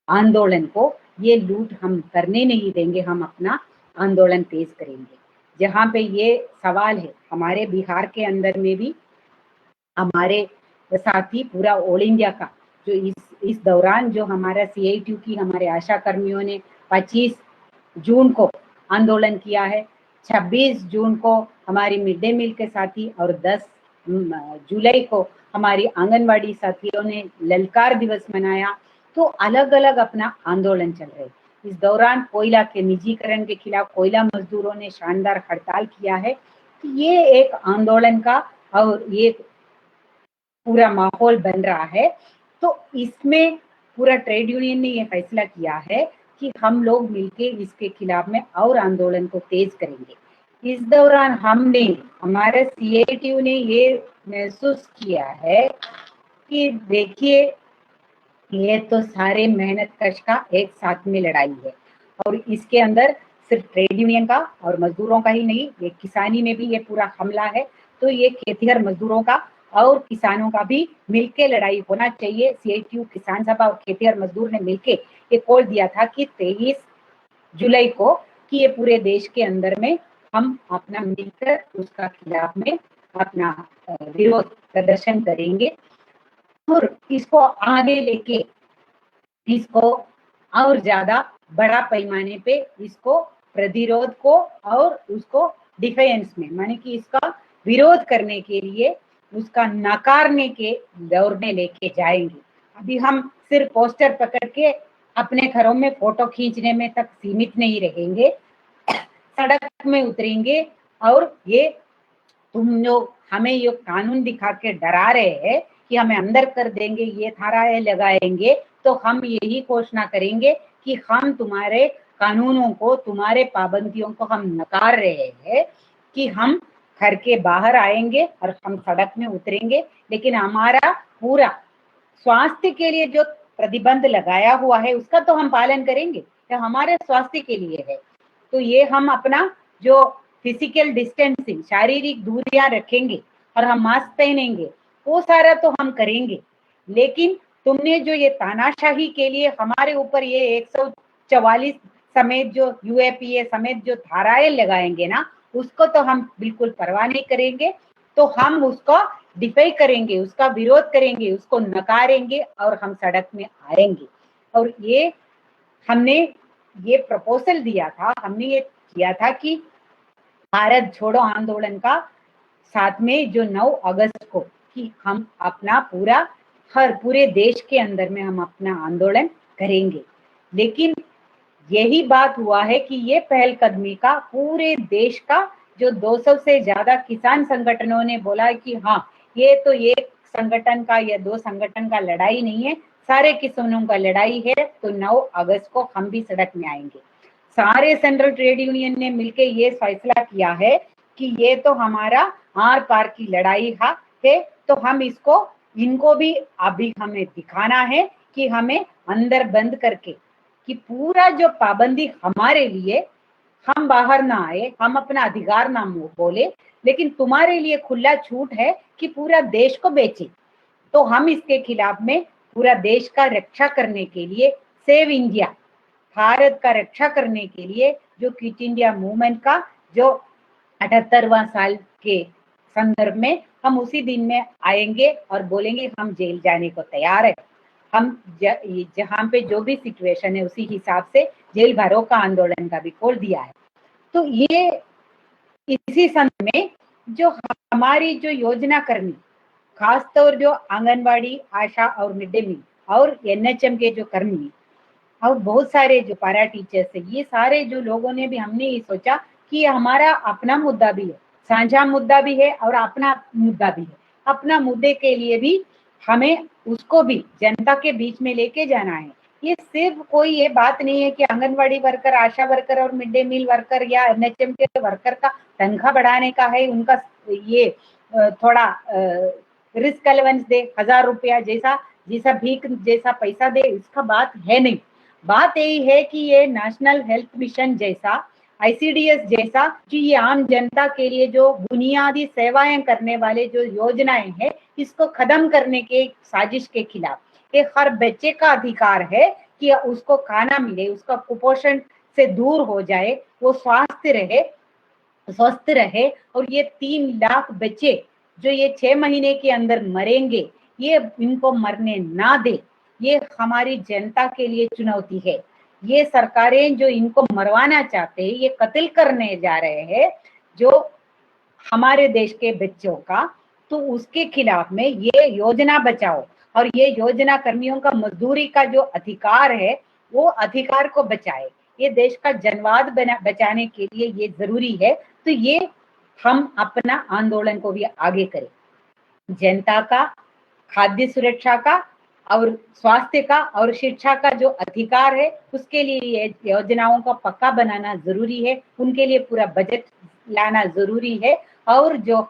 आंदोलन को, ये लूट हम करने नहीं देंगे, हम अपना आंदोलन तेज करेंगे। जहाँ पे ये सवाल है, हमारे बिहार के अंदर में भी हमारे साथी पूरा ऑल इंडिया का जो इस दौरान जो हमारा CITU की हमारे आशा कर्मियों ने 25 जून को आंदोलन किया है, 26 जून को हमारी मिड डे मील के साथी और 10 जुलाई को हमारी आंगनवाड़ी साथियों ने ललकार दिवस मनाया। तो अलग अलग अपना आंदोलन चल रहे। इस दौरान कोयला के निजीकरण के खिलाफ कोयला मजदूरों ने शानदार हड़ताल किया है। तो ये एक आंदोलन का और ये पूरा माहौल बन रहा है। तो इसमें पूरा ट्रेड यूनियन ने ये फैसला किया है कि हम लोग मिलके इसके खिलाफ में और आंदोलन को तेज करेंगे। इस दौरान हमने, हमारे CITU ने ये महसूस किया है कि देखिए, ये तो सारे मेहनत कश का एक साथ में लड़ाई है और इसके अंदर सिर्फ ट्रेड यूनियन का और मजदूरों का ही नहीं, ये किसानी में भी ये पूरा हमला है। तो ये खेतीहर मजदूरों का और किसानों का भी मिलके लड़ाई होना चाहिए। CITU किसान सभा और खेतीहर मजदूर ने मिलके ये कॉल दिया था कि 23 जुलाई को कि ये पूरे देश के अंदर में हम अपना मिलकर उसका खिलाफ में अपना विरोध प्रदर्शन करेंगे और इसको आगे लेके इसको और ज्यादा बड़ा पैमाने पे इसको प्रतिरोध को और उसको डिफेंस में, माने कि इसका विरोध करने के लिए उसका नकारने के दौर में लेके जाएंगे। अभी हम सिर्फ पोस्टर पकड़ के अपने घरों में फोटो खींचने में तक सीमित नहीं रहेंगे, सड़क में उतरेंगे और ये तुम लोग हमें ये कानून दिखा के डरा रहे हैं कि हमें अंदर कर देंगे, ये धाराएं लगाएंगे, तो हम यही घोषणा करेंगे कि हम तुम्हारे कानूनों को, तुम्हारे पाबंदियों को हम नकार रहे हैं कि हम घर के बाहर आएंगे और हम सड़क में उतरेंगे, लेकिन हमारा पूरा स्वास्थ्य के लिए जो प्रतिबंध लगाया हुआ है उसका तो हम पालन करेंगे, तो हमारे स्वास्थ्य के लिए है। तो ये हम अपना जो फिजिकल डिस्टेंसिंग, शारीरिक दूरियां रखेंगे और हम मास्क पहनेंगे, वो सारा तो हम करेंगे। लेकिन तुमने जो ये तानाशाही के लिए हमारे ऊपर ये 144 समेत जो UAPA समेत जो धाराएं लगाएंगे ना, उसको तो हम बिल्कुल परवाह नहीं करेंगे। तो हम उसको डिफाई करेंगे, उसका विरोध करेंगे, उसको नकारेंगे और हम सड़क में आएंगे। और ये हमने ये प्रपोजल दिया था, हमने ये किया था कि भारत छोड़ो आंदोलन का साथ में जो 9 अगस्त को कि हम अपना पूरे देश के अंदर में हम अपना आंदोलन करेंगे। लेकिन यही बात हुआ है कि ये पहलकदमी का पूरे देश का जो 200 से ज्यादा किसान संगठनों ने बोला कि हाँ, ये तो एक संगठन का या 2 संगठन का लड़ाई नहीं है, सारे किसानों का लड़ाई है। तो 9 अगस्त को हम भी सड़क में आएंगे। सारे सेंट्रल ट्रेड यूनियन ने मिलकर ये फैसला किया है कि ये तो हमारा आर पार की लड़ाई है, तो हम इनको भी अभी हमें दिखाना है कि हमें अंदर बंद करके कि पूरा जो पाबंदी हमारे लिए, हम बाहर ना आए, हम अपना अधिकार ना बोले, लेकिन तुम्हारे लिए खुला छूट है कि पूरा देश को बेचे। तो हम इसके खिलाफ में पूरा देश का रक्षा करने के लिए, सेव इंडिया, भारत का रक्षा करने के लिए जो क्विट इंडिया मूवमेंट का जो 78वां साल के संदर्भ में हम उसी दिन में आएंगे और बोलेंगे हम जेल जाने को तैयार है। हम जहाँ पे जो भी सिचुएशन है उसी हिसाब से जेल भरो का आंदोलन का भी कॉल दिया है। तो ये इसी संदर्भ में जो हमारी जो योजना कर्मी, खासतौर जो आंगनवाड़ी, आशा और मिड डे मील और NHM के जो कर्मी और बहुत सारे जो पैरा टीचर्स है, ये सारे जो लोगों ने भी, हमने ये सोचा कि हमारा अपना मुद्दा भी है, साझा मुद्दा भी है और अपना मुद्दा भी है। अपना मुद्दे के लिए भी हमें उसको भी जनता के बीच में लेके जाना है। ये सिर्फ कोई ये बात नहीं है कि आंगनवाड़ी वर्कर, आशा वर्कर और मिड डे मील वर्कर या NHM के वर्कर का तनख्वाह बढ़ाने का है, उनका ये थोड़ा रिस्क अलाउंस दे, 1000 रुपया जैसा भीख जैसा पैसा दे, इसका बात है नहीं। बात यही है कि ये नेशनल हेल्थ मिशन जैसा, ICDS जैसा, जो ये आम जनता के लिए जो बुनियादी सेवाएं करने वाले जो योजनाएं हैं, इसको खत्म करने के साजिश के खिलाफ, ये हर बच्चे का अधिकार है कि उसको खाना मिले, उसका कुपोषण से दूर हो जाए, वो स्वस्थ रहे। और ये 3 लाख बच्चे जो ये 6 महीने के अंदर मरेंगे, ये इनको मरने ना दे, ये हमारी जनता के लिए चुनौती है। ये सरकारें जो इनको मरवाना चाहते हैं, ये कत्ल करने जा रहे हैं जो हमारे देश के बच्चों का, तो उसके खिलाफ में ये योजना बचाओ। और ये योजना कर्मियों का मजदूरी का जो अधिकार है, वो अधिकार को बचाए। ये देश का जनवाद बचाने के लिए ये जरूरी है। तो ये हम अपना आंदोलन को भी आगे करें। जनता का खाद्य सुरक्षा का और स्वास्थ्य का और शिक्षा का जो अधिकार है, उसके लिए ये योजनाओं का पक्का बनाना जरूरी है, उनके लिए पूरा बजट लाना जरूरी है। और जो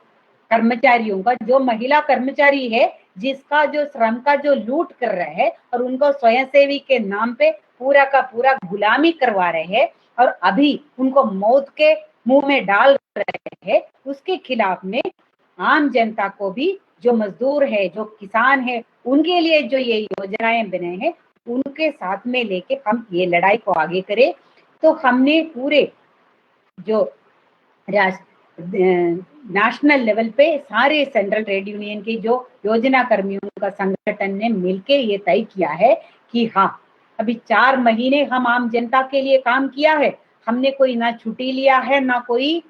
कर्मचारियों का, जो महिला कर्मचारी है जिसका जो श्रम का जो लूट कर रहे हैं और उनको स्वयंसेवी के नाम पे पूरा का पूरा गुलामी करवा रहे हैं और अभी उनको मौत के मुंह में डाल रहे हैं, उसके खिलाफ में आम जनता को भी, जो मजदूर है, जो किसान है, उनके लिए जो ये योजनाएं बने हैं, उनके साथ में लेके हम ये लड़ाई को आगे करें। तो हमने पूरे जो नेशनल लेवल पे सारे सेंट्रल ट्रेड यूनियन के जो योजना कर्मियों का संगठन ने मिलके ये तय किया है कि हाँ, अभी 4 महीने हम आम जनता के लिए काम किया है, हमने कोई ना छुट्टी लिया है, ना कोई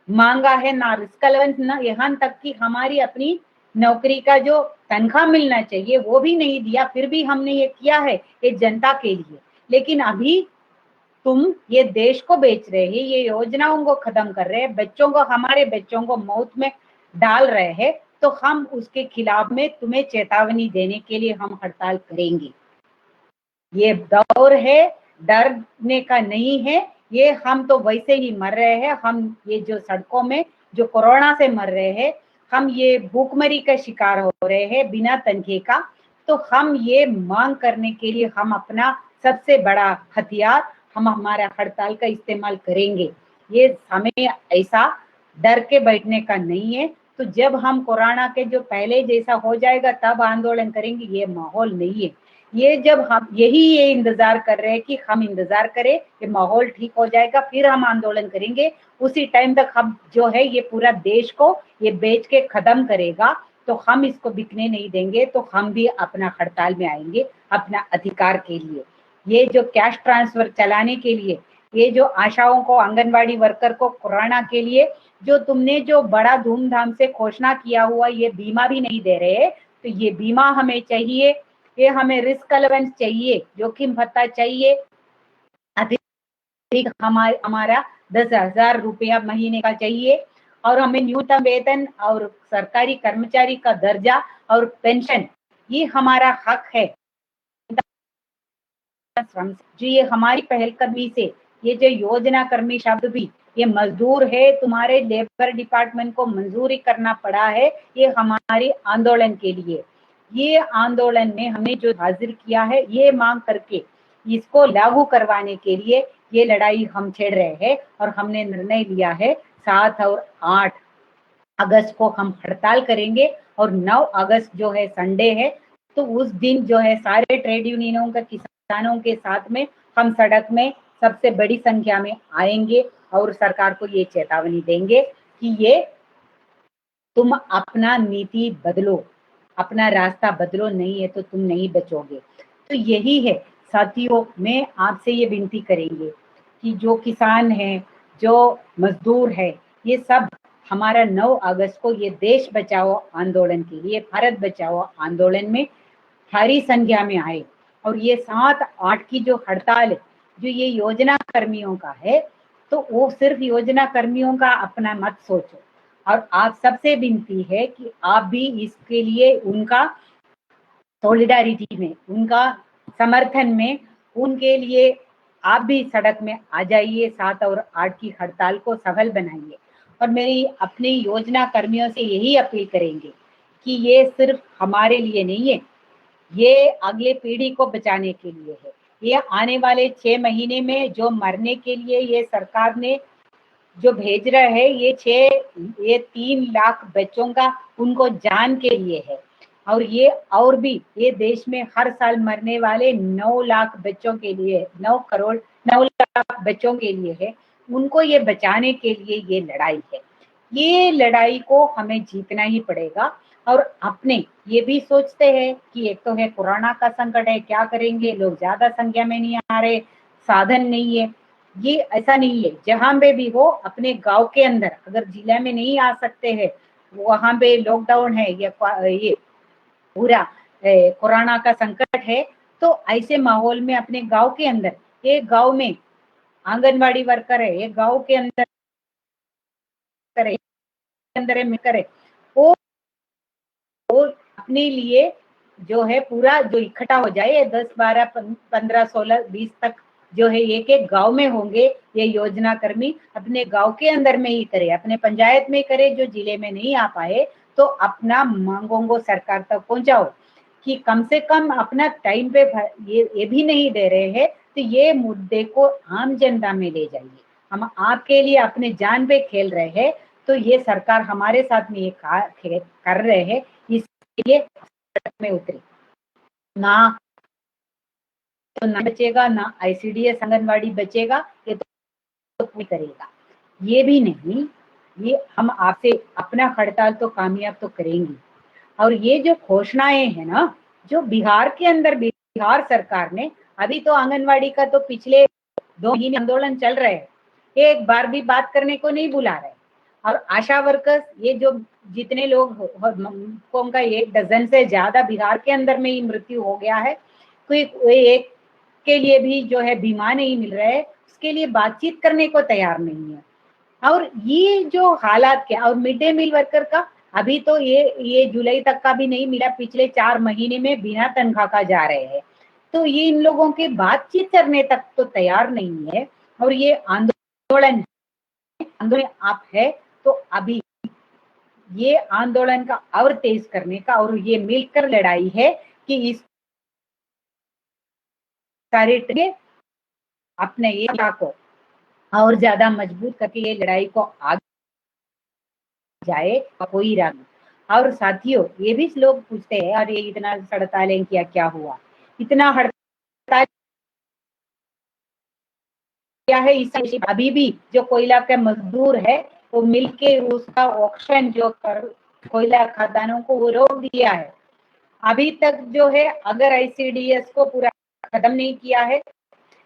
मांगा है, ना रिस्क अलाउंस, ना यहाँ तक कि हमारी अपनी नौकरी का जो तनख्वाह मिलना चाहिए वो भी नहीं दिया। फिर भी हमने ये किया है ये जनता के लिए। लेकिन अभी तुम ये देश को बेच रहे हैं, ये योजनाओं को खत्म कर रहे हैं, बच्चों को, हमारे बच्चों को मौत में डाल रहे हैं, तो हम उसके खिलाफ में तुम्हें चेतावनी देने के लिए हम हड़ताल करेंगे। ये दौर है, डरने का नहीं है। ये हम तो वैसे ही मर रहे हैं, हम ये जो सड़कों में जो कोरोना से मर रहे हैं, हम ये भूखमरी का शिकार हो रहे हैं बिना तनखे का। तो हम ये मांग करने के लिए हम अपना सबसे बड़ा हथियार, हम हमारा हड़ताल का इस्तेमाल करेंगे। ये हमें ऐसा डर के बैठने का नहीं है। तो जब हम कोरोना के जो पहले जैसा हो जाएगा तब आंदोलन करेंगे, ये माहौल नहीं है। ये जब हम ये इंतजार कर रहे हैं कि हम इंतजार करें कि माहौल ठीक हो जाएगा फिर हम आंदोलन करेंगे, उसी टाइम तक हम जो है ये पूरा देश को ये बेच के खत्म करेगा, तो हम इसको बिकने नहीं देंगे। तो हम भी अपना हड़ताल में आएंगे अपना अधिकार के लिए। ये जो कैश ट्रांसफर चलाने के लिए, ये जो आशाओं को, आंगनवाड़ी वर्कर को कोरोना के लिए जो तुमने जो बड़ा धूमधाम से घोषणा किया हुआ ये बीमा भी नहीं दे रहे, तो ये बीमा हमें चाहिए, ये हमें रिस्क अलाउंस चाहिए, जोखिम भत्ता चाहिए, अधिक हमारा 10,000 रुपया महीने का चाहिए, और हमें न्यूनतम वेतन और सरकारी कर्मचारी का दर्जा और पेंशन, ये हमारा हक है। जो ये हमारी पहलकदमी से ये जो योजना कर्मी शब्द भी ये मजदूर है, तुम्हारे लेबर डिपार्टमेंट को मंजूरी करना पड़ा है, ये हमारे आंदोलन के लिए। ये आंदोलन में हमने जो हाजिर किया है, ये मांग करके इसको लागू करवाने के लिए ये लड़ाई हम छेड़ रहे हैं। और हमने निर्णय लिया है 7 और 8 अगस्त को हम हड़ताल करेंगे। और 9 अगस्त जो है संडे है, तो उस दिन जो है सारे ट्रेड यूनियनों का, किसानों के साथ में हम सड़क में सबसे बड़ी संख्या में आएंगे और सरकार को ये चेतावनी देंगे कि ये तुम अपना नीति बदलो, अपना रास्ता बदलो, नहीं है तो तुम नहीं बचोगे। तो यही है साथियों, मैं आपसे ये विनती करेंगे कि जो किसान है, जो मजदूर है, ये सब हमारा 9 अगस्त को ये देश बचाओ आंदोलन के लिए, भारत बचाओ आंदोलन में भारी संख्या में आए। और ये 7-8 की जो हड़ताल है, जो ये योजना कर्मियों का है, तो वो सिर्फ योजना कर्मियों का अपना मत सोचो, और आप सबसे विनती है कि आप भी इसके लिए उनका सॉलिडारिटी में, उनका समर्थन में, उनके लिए आप भी सड़क में आ जाइए, 7 और 8 की हड़ताल को सफल बनाइए। और मेरी अपनी योजना कर्मियों से यही अपील करेंगे कि ये सिर्फ हमारे लिए नहीं है, ये अगले पीढ़ी को बचाने के लिए है, ये आने वाले 6 महीने में जो मरने के लिए ये सरकार ने जो भेज रहा है, ये 3 लाख बच्चों का उनको जान के लिए है। और भी ये देश में हर साल मरने वाले 9 लाख बच्चों के लिए, 9 लाख बच्चों के लिए है। उनको ये बचाने के लिए ये लड़ाई है। ये लड़ाई को हमें जीतना ही पड़ेगा। और अपने ये भी सोचते हैं कि एक तो है कोरोना का संकट है, क्या करेंगे, लोग ज्यादा संख्या में नहीं आ रहे, साधन नहीं है। ये ऐसा नहीं है, जहां पे भी हो अपने गांव के अंदर, अगर जिला में नहीं आ सकते हैं, वहां पे लॉकडाउन है या ये पूरा कोरोना का संकट है, तो ऐसे माहौल में अपने गांव के अंदर, एक गांव में आंगनवाड़ी वर्कर है, एक गांव के अंदर करे, अंदर में करे, वो अपने लिए जो है पूरा जो इकट्ठा हो जाए, 10 12 15 16 20 तक जो है एक एक गांव में होंगे ये योजना कर्मी, अपने गांव के अंदर में ही करे, अपने पंचायत में करे, जो जिले में नहीं आ पाए तो अपना मांगों को सरकार तक पहुंचाओ, कि कम से कम अपना टाइम पे ये भी नहीं दे रहे हैं, तो ये मुद्दे को आम जनता में ले जाइए। हम आपके लिए अपने जान पे खेल रहे हैं, तो ये सरकार हमारे साथ में ये कर रहे हैं, इसलिए सड़क में उतरी। ना तो ना बचेगा, ना आईसीडीएस आंगनवाड़ी बचेगा, ये तो कोई करेगा। ये भी नहीं, ये हम आपसे अपना हड़ताल तो कामयाब तो करेंगे। और ये जो घोषणाएं है ना, जो बिहार के अंदर बिहार सरकार ने, अभी तो आंगनवाड़ी का तो पिछले 2 महीने आंदोलन चल रहे हैं, एक बार भी बात करने को नहीं बुला रहे। और आशा वर्कर्स, ये जो जितने लोग का 1 डजन से ज्यादा बिहार के अंदर में ही मृत्यु हो गया है, कोई एक के लिए भी जो है बीमा नहीं मिल रहा है, उसके लिए बातचीत करने को तैयार नहीं है। और ये जो हालात क्या, और मिड डे मील वर्कर का अभी तो ये जुलाई तक का भी नहीं मिला, पिछले 4 महीने में बिना तनख्वाह का जा रहे हैं। तो ये इन लोगों के बातचीत करने तक तो तैयार नहीं है। और ये आंदोलन आप है, तो अभी ये आंदोलन का और तेज करने का, और ये मिलकर लड़ाई है कि इस सारे अपने ये को और ज्यादा मजबूत करके ये लड़ाई को आगे जाए, कोई राह नहीं। और साथियों, ये भी लोग पूछते हैं, अरे इतना हड़तालें किया, क्या हुआ, इतना हड़ताल क्या है, इससे अभी भी जो कोयला के मजदूर है वो मिलके उसका ऑक्शन जो कर कोयला खदानों को वो रोक दिया है। अभी तक जो है, अगर आईसीडीएस को पूरा खत्म नहीं किया है,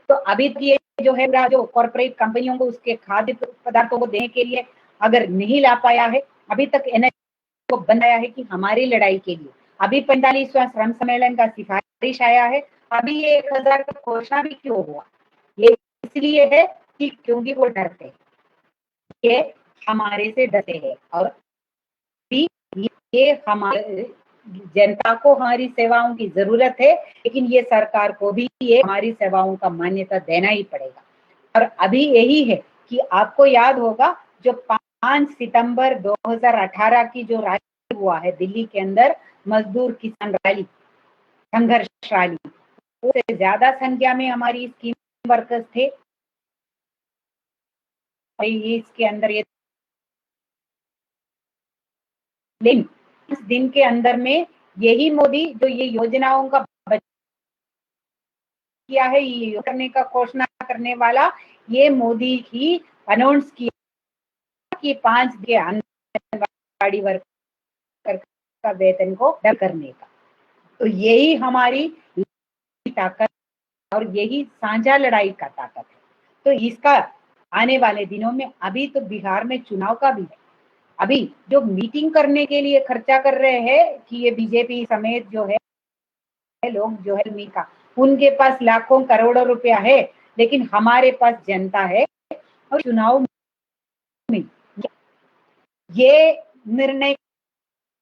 तो अभी तक ये जो है जो कॉर्पोरेट कंपनियों को उसके खाद्य पदार्थों को देने के लिए अगर नहीं ला पाया है, अभी तक एनएचए को बनाया है कि हमारी लड़ाई के लिए। अभी 45वां श्रम सम्मेलन का सिफारिश आया है, अभी ये 1000 का घोषणा भी क्यों हुआ, ये इसलिए है कि क्योंकि वो डरते हैं, ये हमारे से डरते हैं। और भी ये हमारे जनता को हमारी सेवाओं की जरूरत है, लेकिन ये सरकार को भी ये हमारी सेवाओं का मान्यता देना ही पड़ेगा। और अभी यही है कि आपको याद होगा, जो 5 सितंबर 2018 की जो रैली हुआ है दिल्ली के अंदर, मजदूर किसान रैली, संघर्ष रैली, उससे ज्यादा संख्या में हमारी स्कीम वर्कर्स थे। इसके अंदर ये, लेकिन इस दिन के अंदर में यही मोदी जो ये योजनाओं का किया है, ये करने का घोषणा करने वाला, ये मोदी ही अनाउंस किया कि 5 के आंगनवाड़ी वर्कर का वेतन को डबल करने का। तो यही हमारी ताकत और यही साझा लड़ाई का ताकत है। तो इसका आने वाले दिनों में, अभी तो बिहार में चुनाव का भी है, अभी जो मीटिंग करने के लिए खर्चा कर रहे हैं कि ये बीजेपी समेत जो है लोग जो है मीका, उनके पास लाखों करोड़ों रुपया है, लेकिन हमारे पास जनता है। और चुनाव में ये निर्णय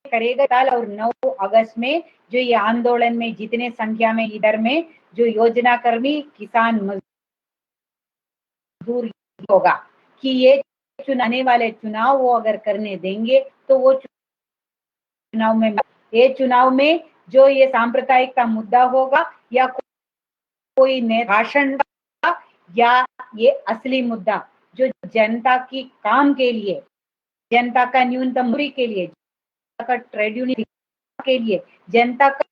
करेगा कल और 9 अगस्त में, जो ये आंदोलन में जितने संख्या में इधर में जो योजना कर्मी किसान मजदूर होगा, कि ये आने वाले चुनाव वो अगर करने देंगे, तो वो चुनाव में जो ये सांप्रदायिक का मुद्दा होगा या कोई भाषण का या ये असली मुद्दा जो जनता की काम के लिए, जनता का न्यूनतम मजदूरी के लिए, जनता का ट्रेड यूनियन के लिए, जनता का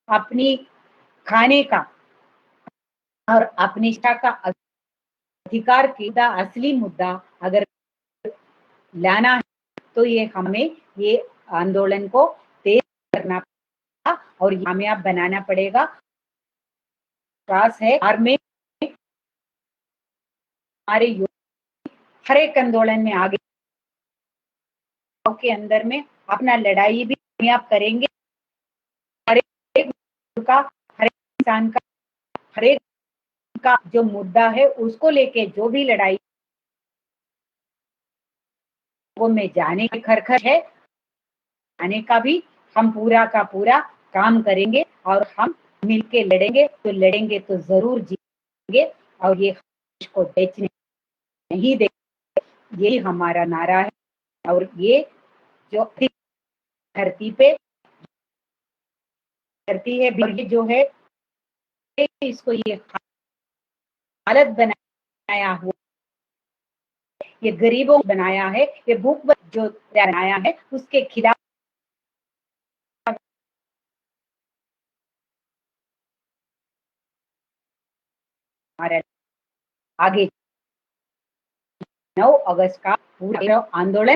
अपनी खाने का और अपनी इच्छा का अधिकार की असली मुद्दा अगर लाना है तो ये हमें ये आंदोलन को तेज करना पड़ेगा और कामयाब बनाना पड़ेगा। विश्वास है बिहार में हमारे हर एक आंदोलन में आगे के अंदर में अपना लड़ाई भी कामयाब करेंगे। हर एक का, हर एक इंसान का, हर एक का जो मुद्दा है उसको लेके जो भी लड़ाई वो में जाने की खरखर है, आने का भी हम पूरा का पूरा काम करेंगे और हम मिलके लड़ेंगे तो जरूर जीतेंगे और ये को बेचने नहीं देंगे। यही हमारा नारा है और ये जो धरती पे धरती है जो है इसको ये हालत बनाया हुआ, ये गरीबों बनाया है, ये भूख जो बनाया है उसके खिलाफ हमारा आगे 9 अगस्त का पूरा आंदोलन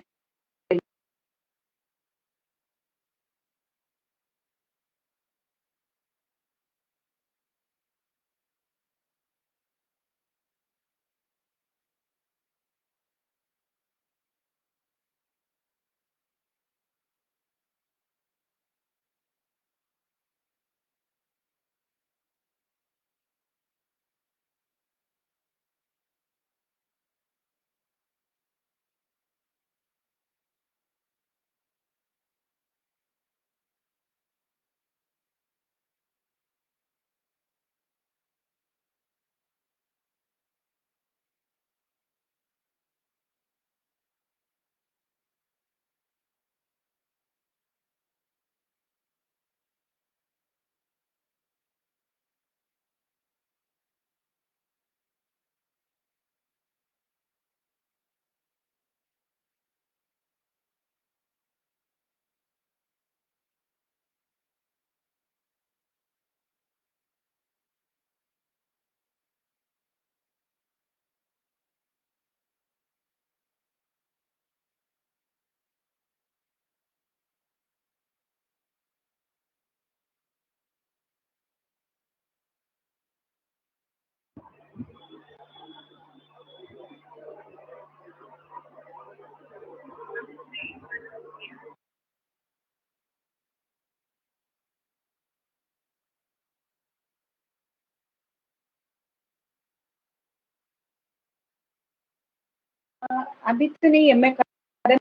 अभी तो नहीं है, मैं कदम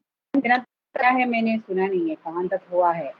है मैंने सुना नहीं है कहाँ तक हुआ है।